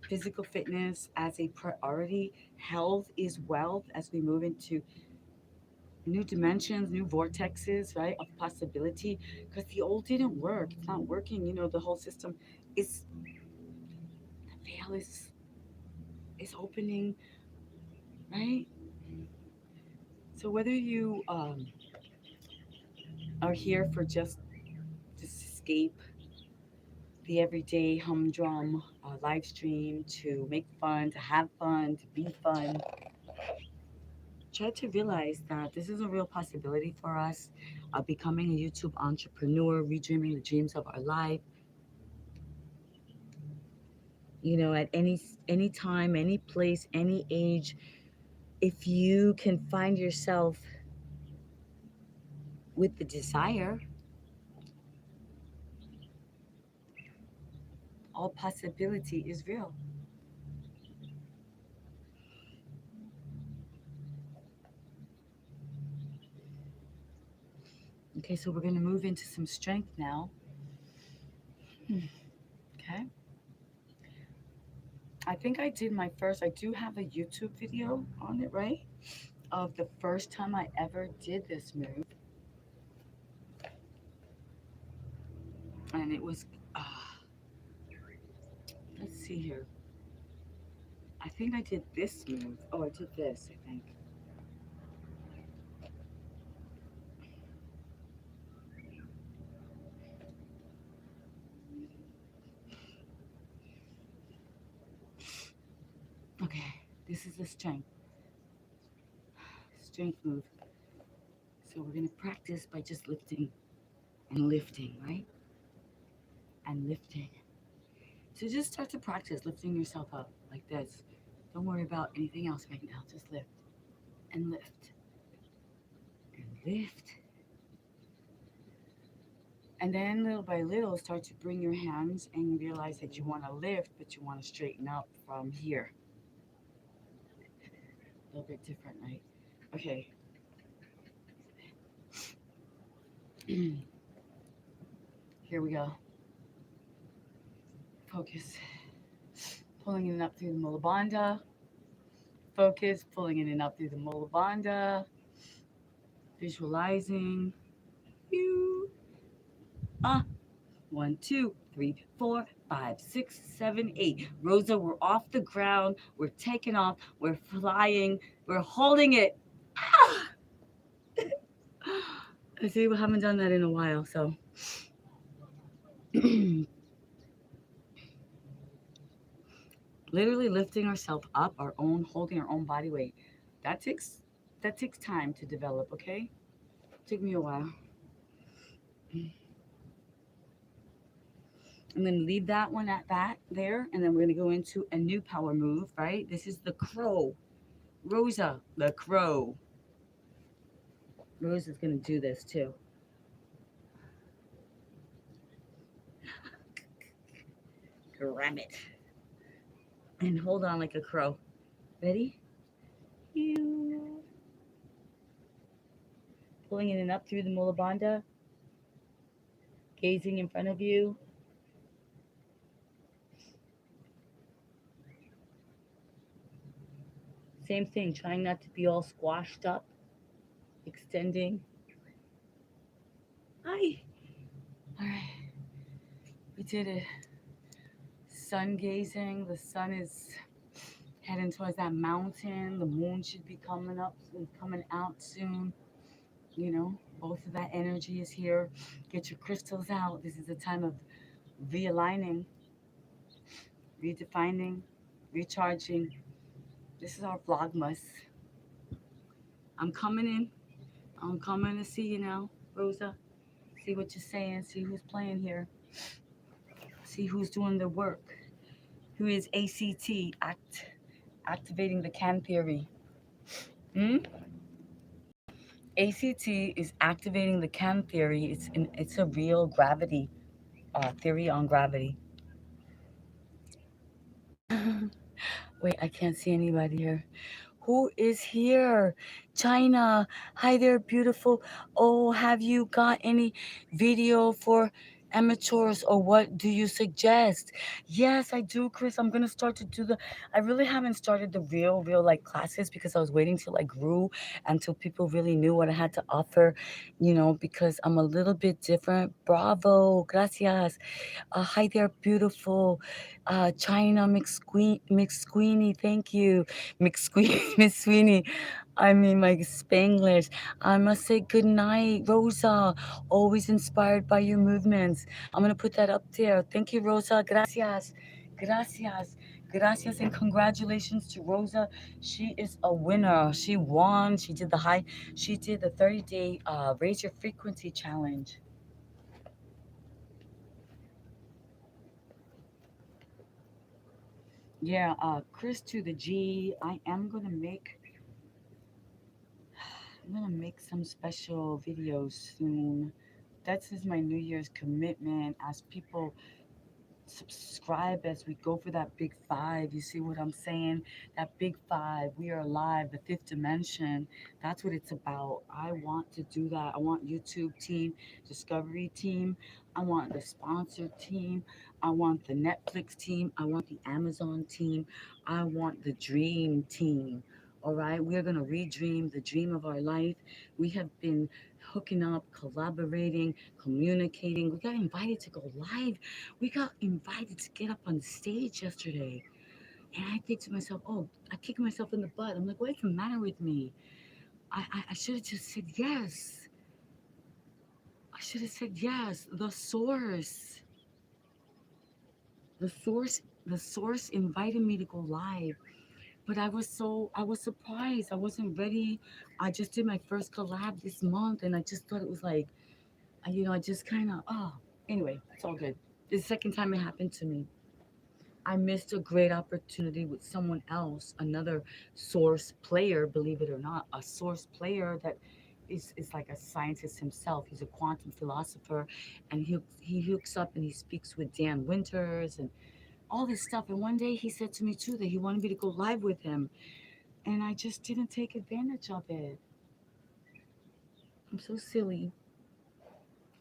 Physical fitness as a priority, health is wealth as we move into new dimensions, new vortexes, right, of possibility. Because the old didn't work, it's not working. The whole system is the veil is opening, right? So whether you are here for just to escape the everyday humdrum live stream, to make fun, to have fun, to be fun, try to realize that this is a real possibility for us. Becoming a YouTube entrepreneur, redreaming the dreams of our life. At any time, any place, any age, if you can find yourself with the desire, all possibility is real. Okay, so we're going to move into some strength now. Okay. I think I did my first, I do have a YouTube video on it, right? Of the first time I ever did this move. And it was, let's see here. I think I did this move. Oh, I did this, I think. Okay, this is the strength move. So we're going to practice by just lifting and lifting, right? And lifting. So just start to practice lifting yourself up like this. Don't worry about anything else right now. Just lift and lift and lift. And then little by little, start to bring your hands and you realize that you want to lift, but you want to straighten up from here. A little bit different, right? Okay. Here we go. Focus. Pulling it up through the Mula Bandha. Focus, pulling it in up through the Mula Bandha. Visualizing. You. 1, 2, 3, 4, 5, 6, 7, 8. Rosa, we're off the ground. We're taking off. We're flying. We're holding it. I see we haven't done that in a while, so. Literally lifting ourselves up, holding our own body weight. That takes time to develop, okay? Took me a while. I'm going to leave that one at that there, and then we're going to go into a new power move, right? This is the crow. Rosa, the crow. Rosa's going to do this too. Grab it. And hold on like a crow. Ready? Pulling in and up through the mula bandha. Gazing in front of you. Same thing, trying not to be all squashed up. Extending. Hi. All right. We did it. Sun gazing. The sun is heading towards that mountain. The moon should be coming up and coming out soon. You know, both of that energy is here. Get your crystals out. This is a time of realigning, redefining, recharging. This is our vlogmas. I'm coming in. I'm coming to see you now, Rosa. See what you're saying. See who's playing here. See who's doing the work. Who is ACT, activating the can theory. ACT is activating the can theory. It's a real gravity theory on gravity. Wait, I can't see anybody here. Who is here? China. Hi there, beautiful. Oh, have you got any video for amateurs, or what do you suggest? Yes, I do, Chris. I'm gonna start to do I really haven't started the real like classes because I was waiting till I grew until people really knew what I had to offer, because I'm a little bit different. Bravo, gracias. Hi there, beautiful. China McSqueenie, thank you. McSqueenie, Miss Sweeney. I mean, my Spanglish. I must say good night, Rosa. Always inspired by your movements. I'm going to put that up there. Thank you, Rosa. Gracias. Gracias. Gracias and congratulations to Rosa. She is a winner. She won. She did the 30-day Raise Your Frequency challenge. Yeah, Chris to the G. I'm gonna make some special videos soon. That's just my New Year's commitment. As people subscribe, as we go for that big five, you see what I'm saying? That big five, we are alive, the fifth dimension. That's what it's about. I want to do that. I want YouTube team, Discovery team. I want the sponsor team. I want the Netflix team. I want the Amazon team. I want the dream team. All right, we are going to redream the dream of our life. We have been hooking up, collaborating, communicating. We got invited to go live. We got invited to get up on stage yesterday. And I think to myself, oh, I kick myself in the butt. I'm like, what's the matter with me? I should have just said yes. I should have said yes. The source, the source invited me to go live. But I was surprised. I wasn't ready. I just did my first collab this month, and I just thought it was like, I just kind of, anyway, it's all good. The second time it happened to me, I missed a great opportunity with someone else, another source player, believe it or not, a source player that is like a scientist himself. He's a quantum philosopher, and he hooks up and he speaks with Dan Winters and all this stuff. And one day he said to me too that he wanted me to go live with him, and I just didn't take advantage of it. I'm so silly.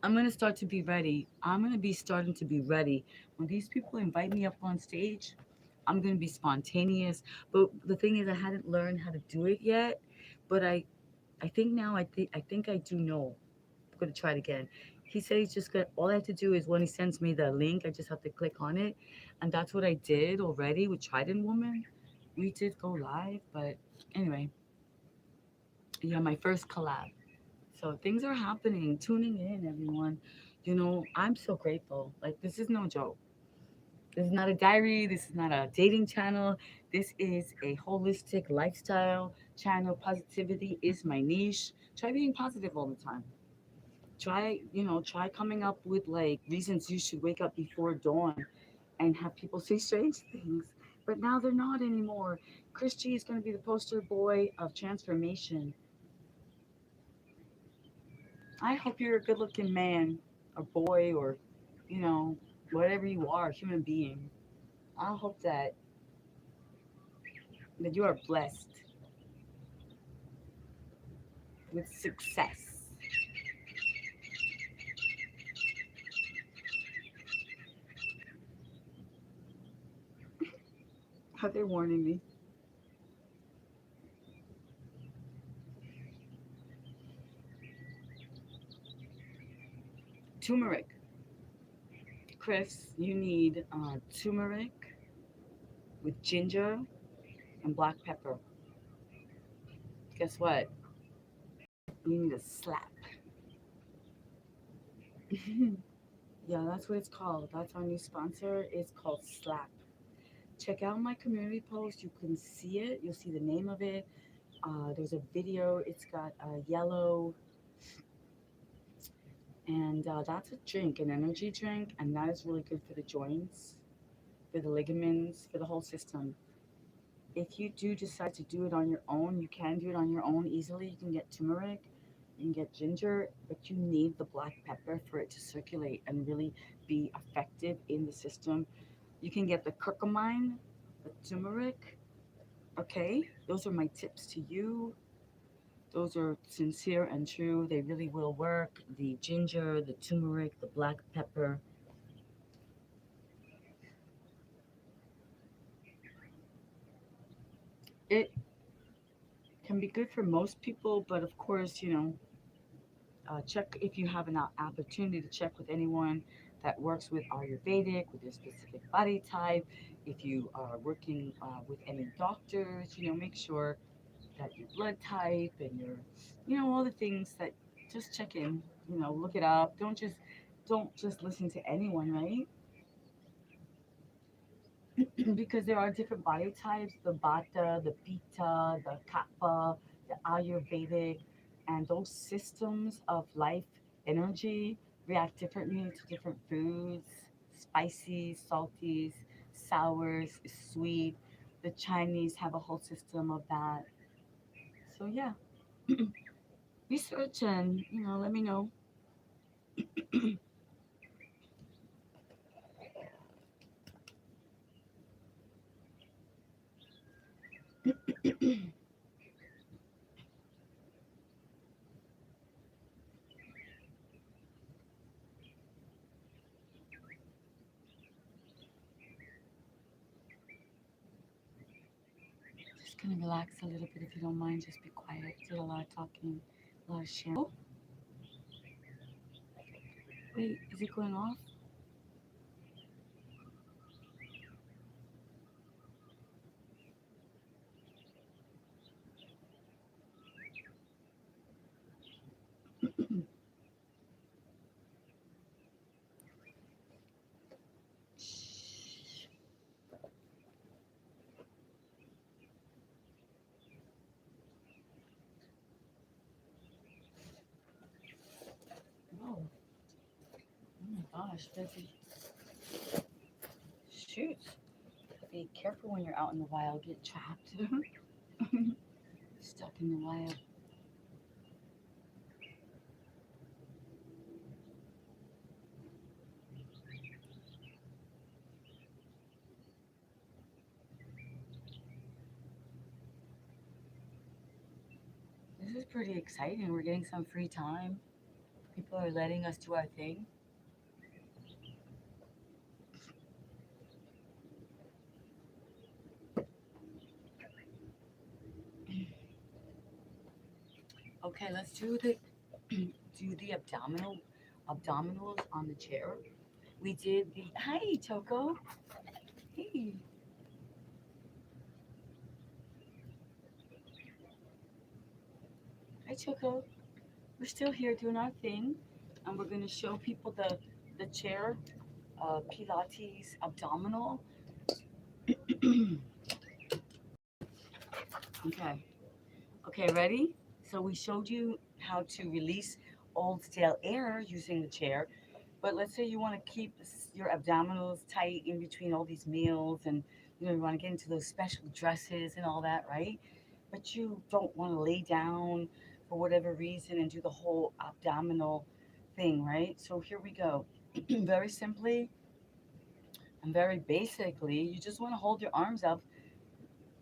I'm gonna start to be ready. I'm gonna be starting to be ready. When these people invite me up on stage, I'm gonna be spontaneous. But the thing is, I hadn't learned how to do it yet. But I think now I think I do know. I'm gonna try it again. He said he's just gonna. All I have to do is when he sends me the link, I just have to click on it, and that's what I did already with Trident Woman. We did go live, but anyway, yeah, my first collab. So things are happening. Tuning in, everyone. I'm so grateful. Like, this is no joke. This is not a diary. This is not a dating channel. This is a holistic lifestyle channel. Positivity is my niche. Try being positive all the time. Try coming up with like reasons you should wake up before dawn and have people say strange things. But now they're not anymore. Chris G is going to be the poster boy of transformation. I hope you're a good looking man or boy or, you know, whatever you are, human being. I hope that you are blessed with success. How they're warning me. Turmeric. Chris, you need turmeric with ginger and black pepper. Guess what? You need a slap. Yeah, that's what it's called. That's our new sponsor. It's called Slap. Check out my community post. You can see it. You'll see the name of it. There's a video. It's got a yellow, and that's a drink, an energy drink, and that is really good for the joints, for the ligaments, for the whole system. If you do decide to do it on your own, you can do it on your own easily. You can get turmeric, you can get ginger, but you need the black pepper for it to circulate and really be effective in the system. You can get the curcumine, the turmeric. Okay, those are my tips to you. Those are sincere and true. They really will work. The ginger, the turmeric, the black pepper. It can be good for most people, but of course, check if you have an opportunity to check with anyone that works with Ayurvedic, with your specific body type. If you are working with any doctors, make sure that your blood type and all the things that just check in. Look it up. Don't just listen to anyone, right? Because there are different body types: the Vata, the Pitta, the Kapha, the Ayurvedic, and those systems of life energy react differently to different foods: spicy, salty, sours, sweet. The Chinese have a whole system of that. So yeah, research and let me know. Just gonna relax a little bit if you don't mind. Just be quiet. Did a lot of talking, a lot of sharing. Oh, wait, is it going off? Oh, oh my gosh, Becky. Shoot. Be careful when you're out in the wild. Get trapped. Stuck in the wild. This is pretty exciting. We're getting some free time. People are letting us do our thing. Okay, let's do the abdominals on the chair. We did the hi Choco. Hey. Hi Choco. We're still here doing our thing, and we're gonna show people the chair Pilates abdominal. Okay. Okay, ready? So we showed you how to release old stale air using the chair. But let's say you want to keep your abdominals tight in between all these meals, and you want to get into those special dresses and all that, right? But you don't want to lay down for whatever reason and do the whole abdominal thing, right? So here we go. Very simply and very basically, you just want to hold your arms up.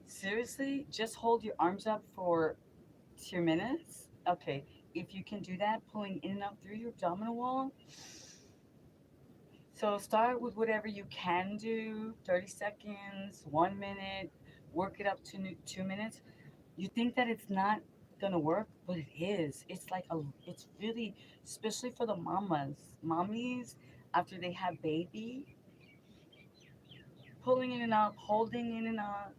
Seriously, just hold your arms up for 2 minutes. Okay, if you can do that, pulling in and up through your abdominal wall. So start with whatever you can do, 30 seconds, 1 minute, work it up to 2 minutes. You think that it's not gonna work, but it is. It's really, especially for the mommies, after they have baby, pulling in and up, holding in and up,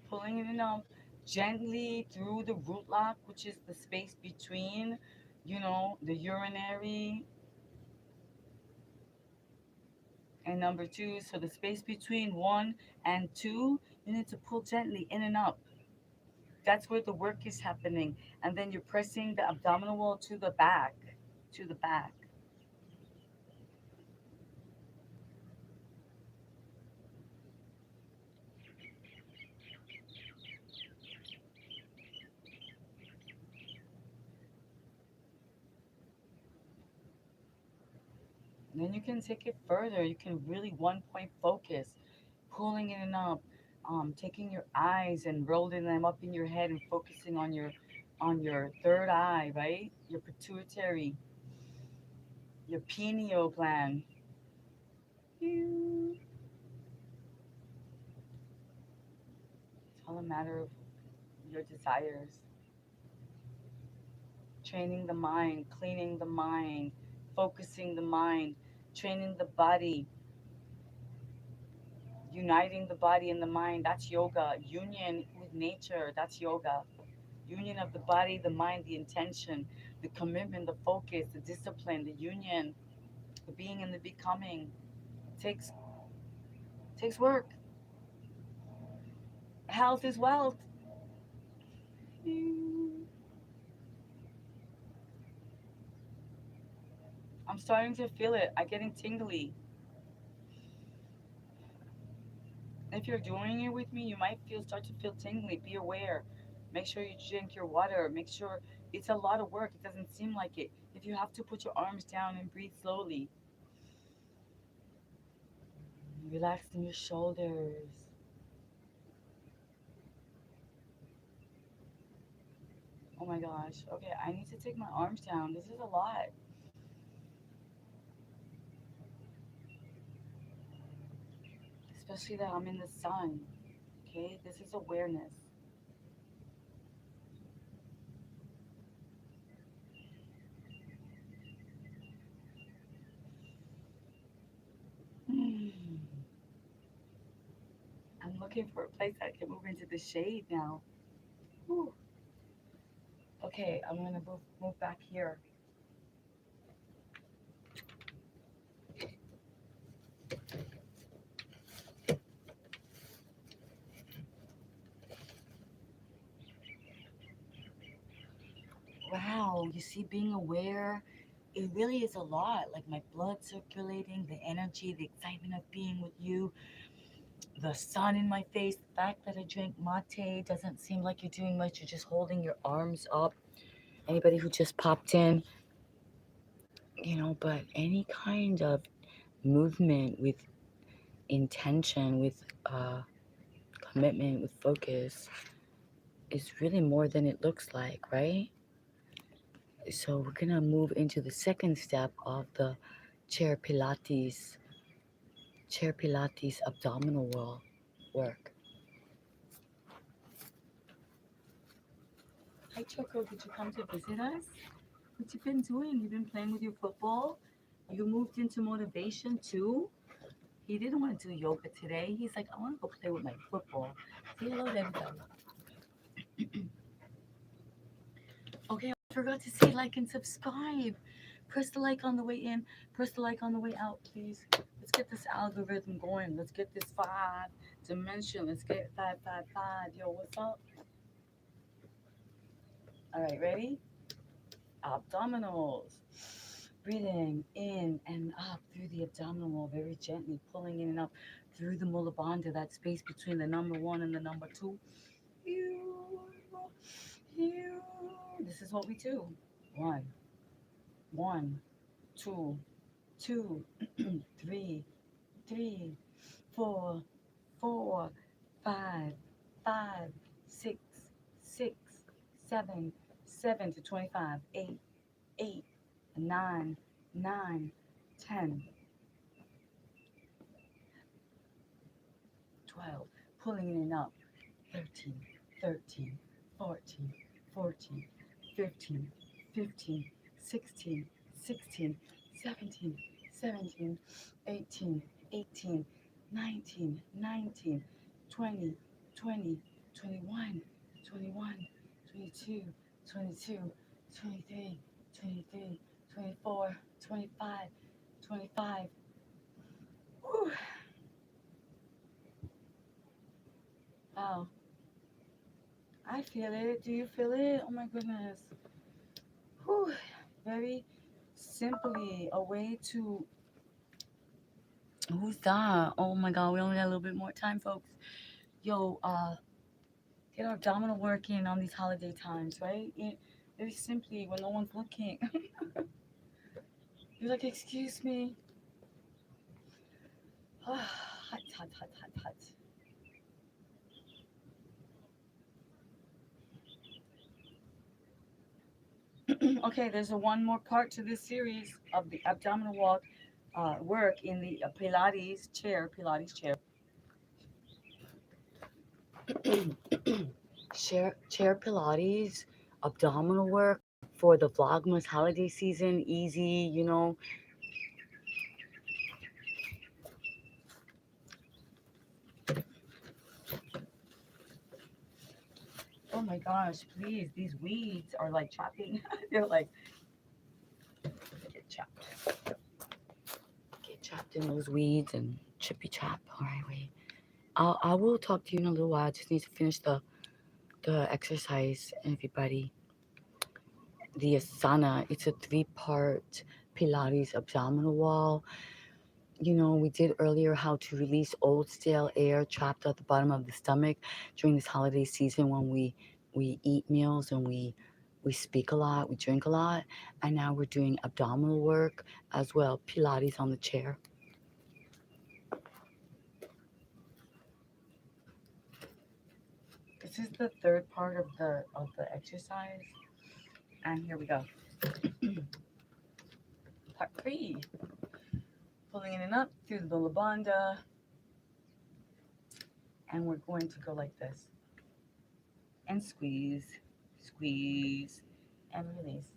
pulling in and up, gently through the root lock, which is the space between, the urinary and number two. So the space between one and two, you need to pull gently in and up. That's where the work is happening. And then you're pressing the abdominal wall to the back, to the back. And then you can take it further. You can really 1 point focus, pulling in and up, taking your eyes and rolling them up in your head and focusing on your third eye, right? Your pituitary, your pineal gland. It's all a matter of your desires. Training the mind, cleaning the mind, focusing the mind, training the body, uniting the body and the mind. That's yoga. Union with nature. That's yoga. Union of the body, the mind, the intention, the commitment, the focus, the discipline, the union, the being and the becoming. Takes takes work. Health is wealth. I'm starting to feel it. I'm getting tingly. If you're doing it with me, you might start to feel tingly. Be aware. Make sure you drink your water. Make sure it's a lot of work. It doesn't seem like it. If you have to, put your arms down and breathe slowly. Relaxing your shoulders. Oh my gosh. Okay, I need to take my arms down. This is a lot. Especially that I'm in the sun. Okay, this is awareness. Hmm. I'm looking for a place I can move into the shade now. Whew. Okay, I'm gonna move back here. Wow, you see, being aware, it really is a lot. Like my blood circulating, the energy, the excitement of being with you, the sun in my face, the fact that I drank mate doesn't seem like you're doing much. You're just holding your arms up. Anybody who just popped in, but any kind of movement with intention, with commitment, with focus is really more than it looks like, right? So we're gonna move into the second step of the chair Pilates abdominal wall work. Hi Choco, did you come to visit us? What you been doing? You've been playing with your football? You moved into motivation too? He didn't want to do yoga today. He's like, I want to go play with my football. Say hello to everybody. Okay, I forgot to say like and subscribe. Press the like on the way in. Press the like on the way out, please. Let's get this algorithm going. Let's get this 5 dimension. Let's get 555. Yo, what's up? All right, ready? Abdominals. Breathing in and up through the abdominal wall, very gently pulling in and up through the mula bandha, that space between the number 1 and the number 2. This is what we do. 1, 1, 2, 2, 3, 3, 4, 4, 5, 5, 6, 6, 7, 7 to 25, 8, 8, 9, 9, 10, 12, pulling in and up, 13, 13, 14, 14, 15, 15, 16, 16, 17, 17, 18, 18, 19, 19, 20, 20, 21, 21, 22, 22, 23, 23, 24, 25, 25. Whew. Wow. I feel it. Do you feel it? Oh my goodness. Whew. Very simply a way to. Who's that? Oh my god, we only got a little bit more time, folks. Yo, get our abdominal work in on these holiday times, right? Very simply, when no one's looking. You're like, excuse me. Hot, hot, hot, hot, hot. Okay, there's one more part to this series of the abdominal walk work in the Pilates chair. Chair Pilates, abdominal work for the VLOGMAS holiday season. Easy, you know. Oh my gosh, please. These weeds are like chopping. They're like, get chopped. Get chopped in those weeds and chippy chop. All right, wait. I will talk to you in a little while. I just need to finish the exercise, everybody. The asana, it's a 3-part Pilates abdominal wall. You know, we did earlier how to release old stale air trapped at the bottom of the stomach during this holiday season when we eat meals and we speak a lot, we drink a lot, and now we're doing abdominal work as well, Pilates on the chair. This is the 3rd part of the exercise, and here we go. Part 3. Pulling in and up through the mula bandha, and we're going to go like this, and squeeze, squeeze, and release.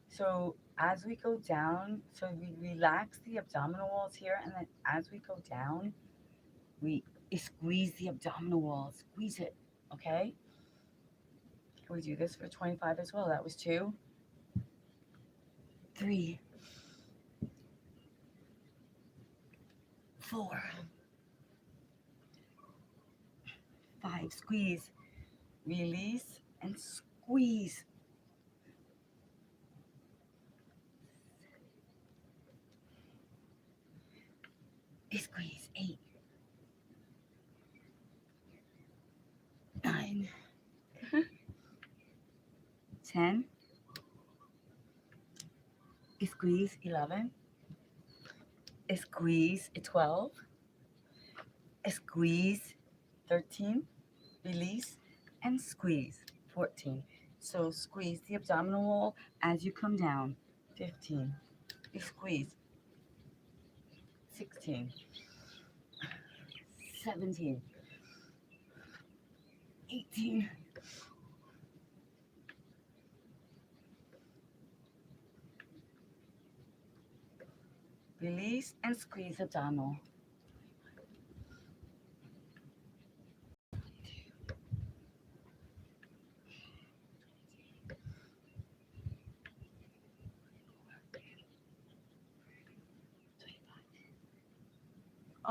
So as we go down, so we relax the abdominal walls here, and then as we go down, we squeeze the abdominal wall, squeeze it, okay? Can we do this for 25 as well? That was 2, 3, 4, 5, squeeze, release, and squeeze. Squeeze, 8, 9, 10, squeeze, 11, squeeze, 12, squeeze, 13, release, and squeeze, 14. So squeeze the abdominal wall as you come down, 15, squeeze, 16, 17, 18, 19, release and squeeze abdominal.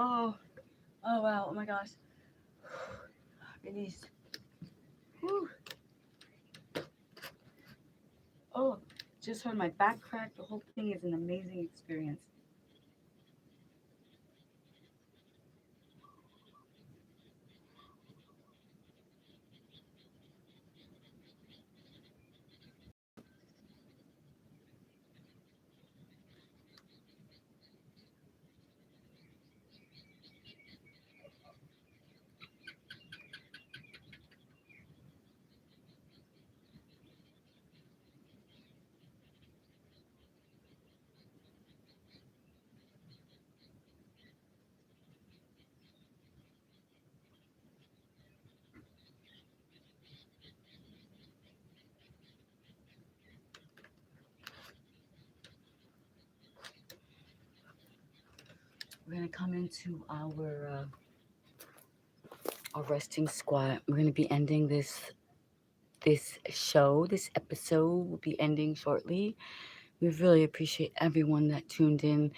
Oh, oh wow, oh my gosh. Release. Whew. Oh, just heard my back crack. The whole thing is an amazing experience. We're gonna come into our resting squat. We're gonna be ending this episode will be ending shortly. We really appreciate everyone that tuned in,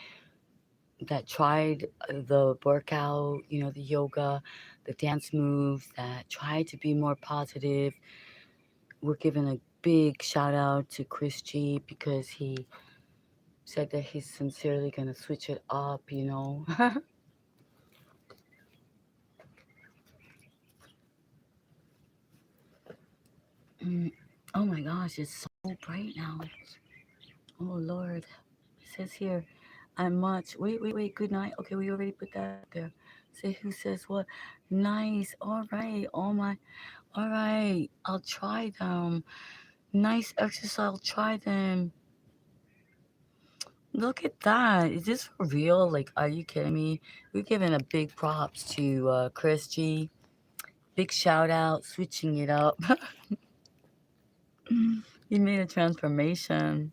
that tried the workout, the yoga, the dance moves, that tried to be more positive. We're giving a big shout out to Chris G because he said that he's sincerely gonna switch it up. Oh my gosh, it's so bright now. Oh Lord. It says here, I'm much. Wait. Good night. Okay, we already put that up there. Say who says what? Nice. All right. Oh my. All right. I'll try them. Nice exercise. I'll try them. Look at that. Is this for real? Like, are you kidding me? We're giving a big props to Chris G. Big shout out, switching it up. You made a transformation.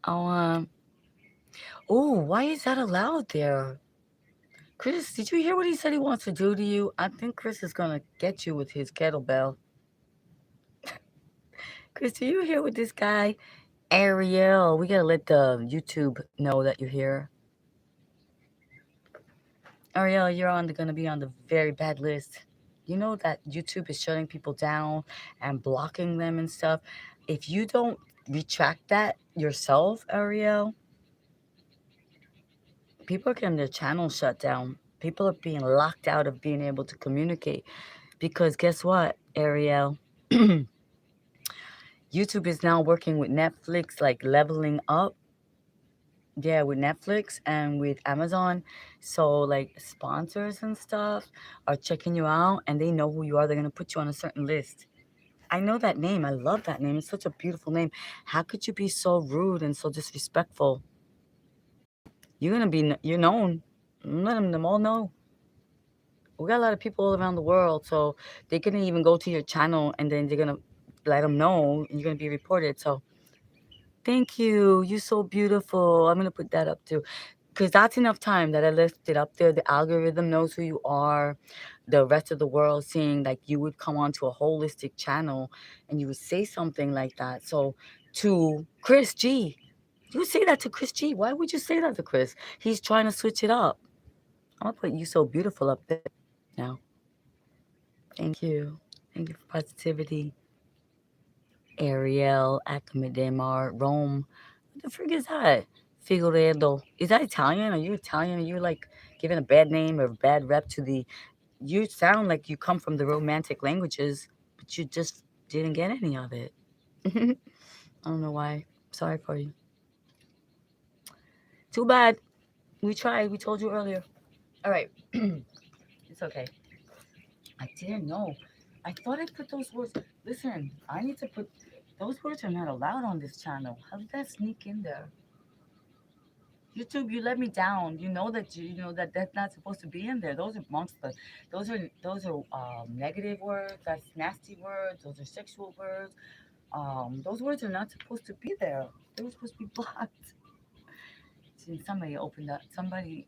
Oh, why is that allowed there? Chris, did you hear what he said he wants to do to you? I think Chris is gonna get you with his kettlebell. Chris, do you hear what this guy, Ariel? We gotta let the YouTube know that you're here. Ariel, you're gonna be on the very bad list. You know that YouTube is shutting people down and blocking them and stuff. If you don't retract that yourself, Ariel, people are getting their channel shut down. People are being locked out of being able to communicate. Because guess what, Ariel? YouTube is now working with Netflix, like leveling up. Yeah, with Netflix and with Amazon. So, like, sponsors and stuff are checking you out and they know who you are. They're going to put you on a certain list. I know that name. I love that name. It's such a beautiful name. How could you be so rude and so disrespectful? You're going to be, you're known. Let them all know. We got a lot of people all around the world. So, they're going to even go to your channel and then they're going to let them know and you're going to be reported. So, thank you. You're so beautiful. I'm going to put that up too. Because that's enough time that I left it up there. The algorithm knows who you are. The rest of the world seeing like you would come onto a holistic channel and you would say something like that. So to Chris G, you would say that to Chris G. Why would you say that to Chris? He's trying to switch it up. I'm going to put you so beautiful up there now. Thank you. Thank you for positivity. Ariel, Academar, Rome. What the frig is that? Figueredo. Is that Italian? Are you Italian? Are you like giving a bad name or a bad rep to the. You sound like you come from the romantic languages, but you just didn't get any of it. I don't know why. Sorry for you. Too bad. We tried. We told you earlier. All right. It's okay. I didn't know. I thought I put those words. Listen, I need to put. Those words are not allowed on this channel. How did that sneak in there? YouTube, you let me down. You know that that that's not supposed to be in there. Those are monster. Those are negative words. That's nasty words. Those are sexual words. Those words are not supposed to be there. They were supposed to be blocked. See, somebody opened up. The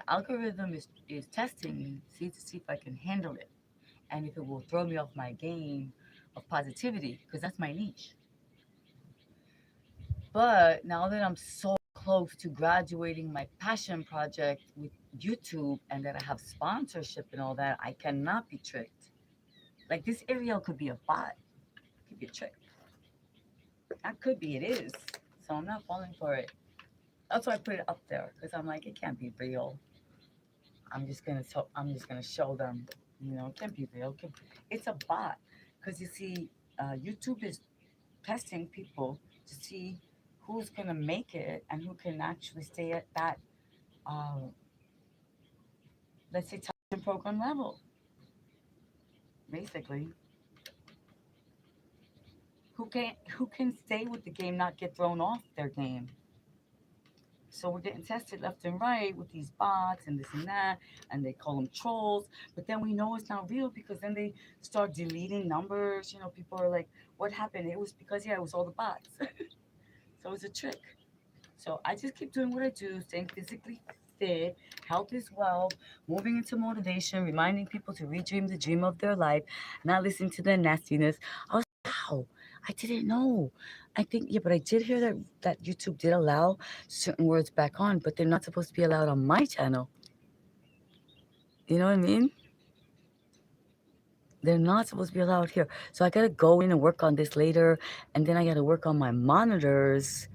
algorithm is testing me. See to see if I can handle it, and if it will throw me off my game of positivity, because that's my niche. But now that I'm so close to graduating my passion project with YouTube and that I have sponsorship and all that, I cannot be tricked. Like this Ariel could be a bot, could be a trick. That could be, it is. So I'm not falling for it. That's why I put it up there because I'm like, it can't be real. I'm just gonna show them, it can't be real. It's a bot because you see, YouTube is testing people to see who's gonna make it and who can actually stay at that, uh, let's say, television program level. Basically, who can stay with the game, not get thrown off their game. So we're getting tested left and right with these bots and this and that, and they call them trolls. But then we know it's not real because then they start deleting numbers. People are like, "What happened?" It was because it was all the bots. So it's a trick. So I just keep doing what I do, staying physically fit, health is wealth, moving into motivation, reminding people to redream the dream of their life, not listening to their nastiness. I was like, wow, I didn't know. I think, yeah, but I did hear that YouTube did allow certain words back on, but they're not supposed to be allowed on my channel. You know what I mean? They're not supposed to be allowed here. So I gotta go in and work on this later, and then I gotta work on my monitors.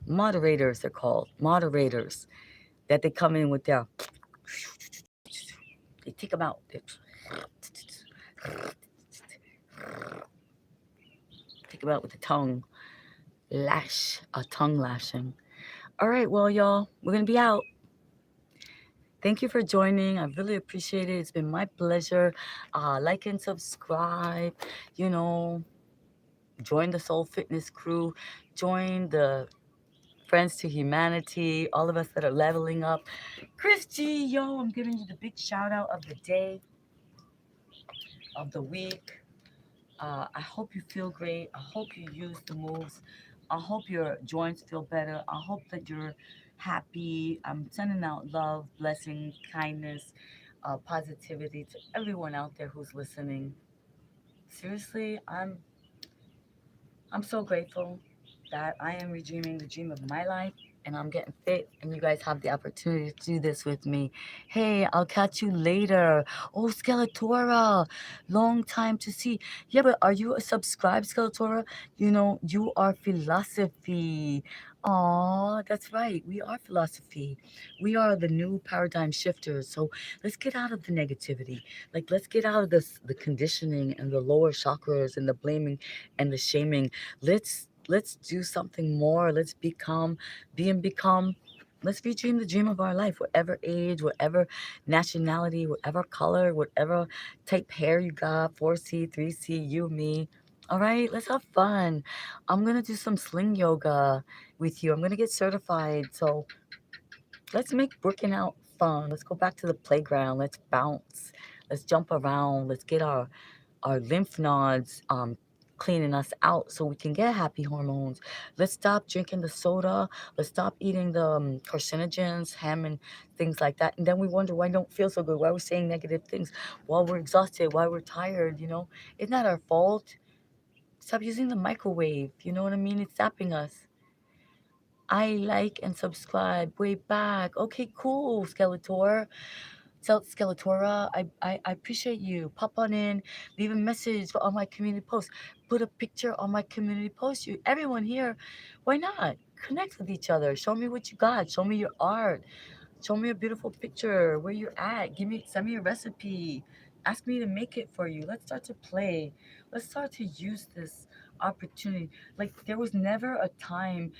Moderators, they're called. Moderators. That they come in with their, they take them out. Take them out with the tongue. A tongue lashing. All right, well, y'all, we're going to be out. Thank you for joining. I really appreciate it. It's been my pleasure. Like and subscribe. Join the Soul Fitness crew. Join the Friends to Humanity. All of us that are leveling up. Christy, yo, I'm giving you the big shout out of the day, of the week. I hope you feel great. I hope you use the moves. I hope your joints feel better. I hope that you're happy. I'm sending out love, blessing, kindness, positivity to everyone out there who's listening. Seriously, I'm so grateful that I am redreaming the dream of my life and I'm getting fit and you guys have the opportunity to do this with me. Hey, I'll catch you later. Oh, Skeletora, long time to see. Yeah, but are you a subscribed Skeletora? You are philosophy. Aw, that's right. We are philosophy. We are the new paradigm shifters. So let's get out of the negativity. Like, let's get out of the conditioning and the lower chakras and the blaming and the shaming. Let's do something more. Let's become. Let's redream the dream of our life, whatever age, whatever nationality, whatever color, whatever type hair you got, 4C, 3C, you, me. All right, let's have fun. I'm gonna do some sling yoga with you. I'm gonna get certified. So let's make working out fun. Let's go back to the playground. Let's bounce. Let's jump around. Let's get our lymph nodes cleaning us out so we can get happy hormones. Let's stop drinking the soda. Let's stop eating the carcinogens, ham and things like that. And then we wonder why we don't feel so good, why we're saying negative things, why we're exhausted, why we're tired. It's not our fault. Stop using the microwave. You know what I mean? It's zapping us. I like and subscribe way back. Okay, cool, Skeletor. Skeletora, I appreciate you. Pop on in, leave a message on my community post, put a picture on my community post. Everyone here, why not? Connect with each other. Show me what you got. Show me your art. Show me a beautiful picture where you're at. Send me a recipe. Ask me to make it for you. Let's start to play. Let's start to use this opportunity. Like there was never a time,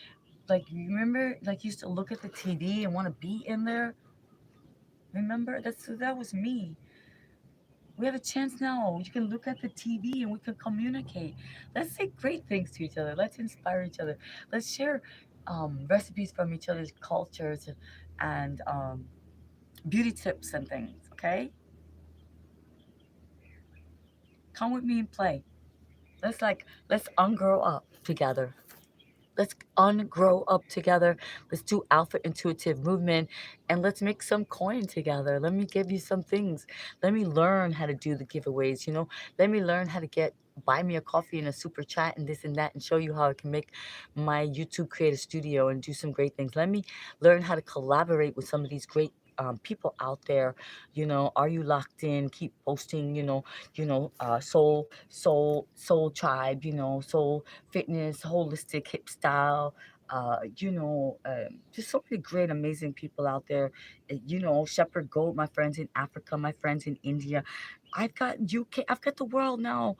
like you remember, like you used to look at the TV and want to be in there. Remember? That was me. We have a chance now. You can look at the TV and we can communicate. Let's say great things to each other. Let's inspire each other. Let's share recipes from each other's cultures and beauty tips and things. Okay? Come with me and play. Let's ungrow up together. Let's ungrow up together. Let's do alpha intuitive movement and let's make some coin together. Let me give you some things. Let me learn how to do the giveaways, Let me learn how to get buy me a coffee and a super chat and this and that, and show you how I can make my YouTube creator studio and do some great things. Let me learn how to collaborate with some of these great people out there. Are you locked in? Keep posting. Soul tribe. Soul fitness, holistic hip style. Just so many great, amazing people out there. Shepherd Goat, my friends in Africa, my friends in India. I've got UK, I've got the world now.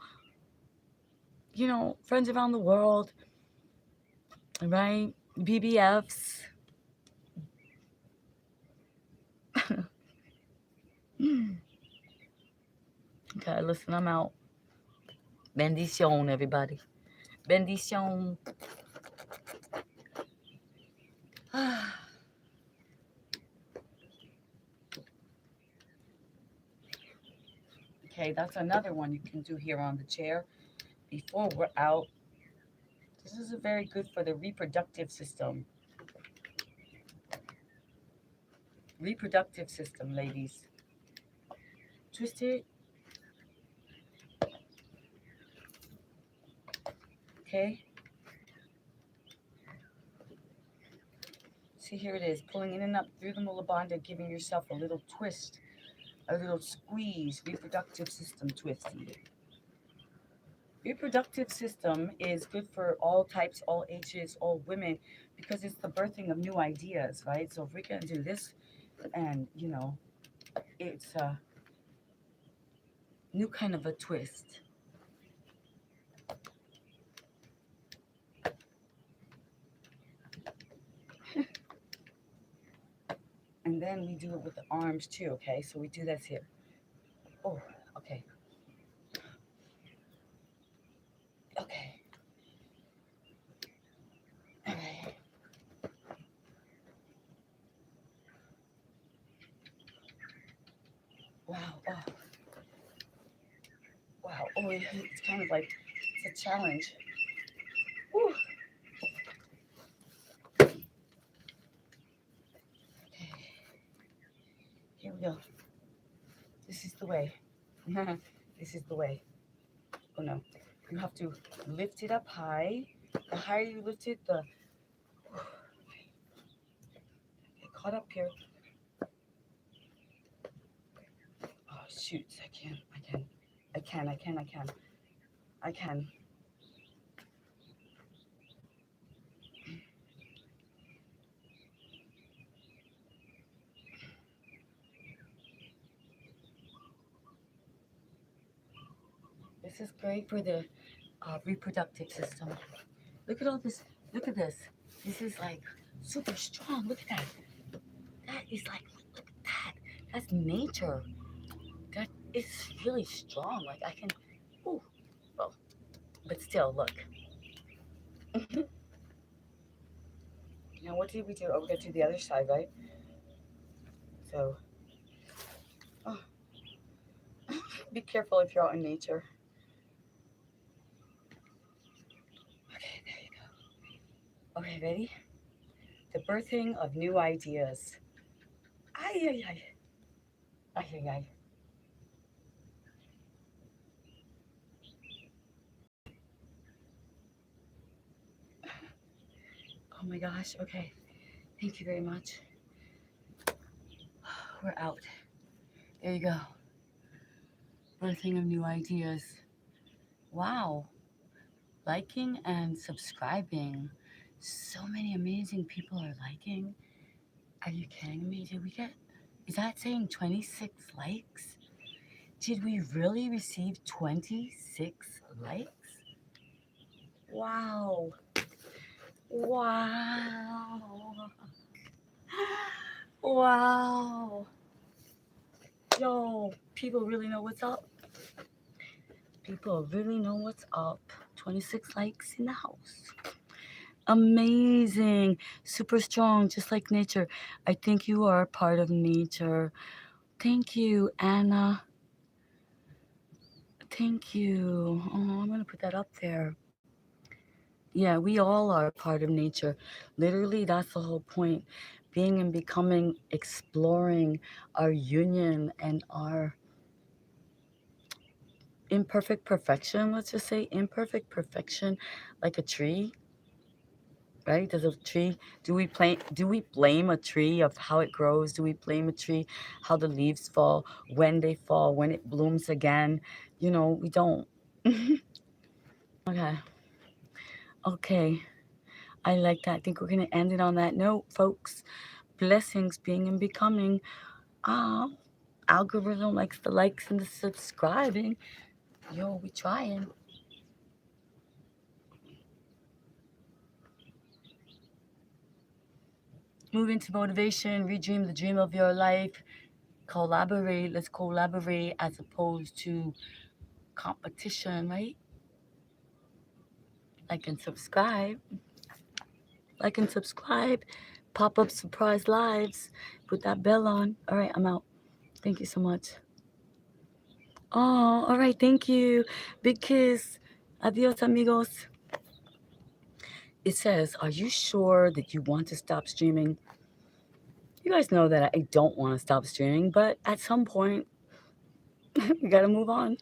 Friends around the world, right? BBFs. Okay, listen, I'm out. Bendición, everybody. Bendición. Okay, that's another one you can do here on the chair before we're out. This is very good for the reproductive system. Reproductive system, ladies. Twist it. Okay. See, here it is. Pulling in and up through the Mula Bandha, giving yourself a little twist, a little squeeze. Reproductive system twisty. Reproductive system is good for all types, all ages, all women, because it's the birthing of new ideas, right? So if we can do this, and it's a new kind of a twist. And then we do it with the arms too, okay? So we do this here. Oh, okay. Okay. All right. Wow. Oh. Wow. Oh, it's kind of like, it's a challenge. Whew. Okay. Here we go. This is the way. This is the way. Oh no. You have to lift it up high. The higher you lift it, the get caught up here. Oh shoot, I can. This is great for the reproductive system. Look at all this. Look at this. This is like super strong. Look at that. That is like, look at that. That's nature. That is really strong. Like I can, ooh, well, but still, look. Now what did we do? Oh, we got to do the other side, right? So, oh, be careful if you're out in nature. Okay, there you go. Okay, ready? The birthing of new ideas. Ay, ay, ay. Ay, ay, ay. Oh my gosh, okay. Thank you very much. We're out. There you go. Birthing of new ideas. Wow. Liking and subscribing. So many amazing people are liking. Are you kidding me? Did we get, is that saying 26 likes? Did we really receive 26 likes? Wow. Wow. Wow. Yo, people really know what's up. People really know what's up. 26 likes in the house. Amazing. Super strong, just like nature. I think you are a part of nature. Thank you, Anna. Thank you. Oh, I'm going to put that up there. Yeah, we all are a part of nature. Literally, that's the whole point. Being and becoming, exploring our union and our imperfect perfection. Let's just say imperfect perfection, like a tree, right? Does a tree, do we blame a tree of how it grows? Do we blame a tree how the leaves fall, when they fall, when it blooms again? You know, we don't. Okay. Okay. I like that. I think we're gonna end it on that note, folks. Blessings, being and becoming. Ah, algorithm likes the likes and the subscribing. Yo, we trying. Move into motivation, redream the dream of your life. Collaborate. Let's collaborate as opposed to competition, right? Like and subscribe. Like and subscribe. Pop up surprise lives. Put that bell on. All right, I'm out. Thank you so much. Oh, all right. Thank you. Big kiss. Adios, amigos. It says, are you sure that you want to stop streaming? You guys know that I don't want to stop streaming, but at some point, we got to move on.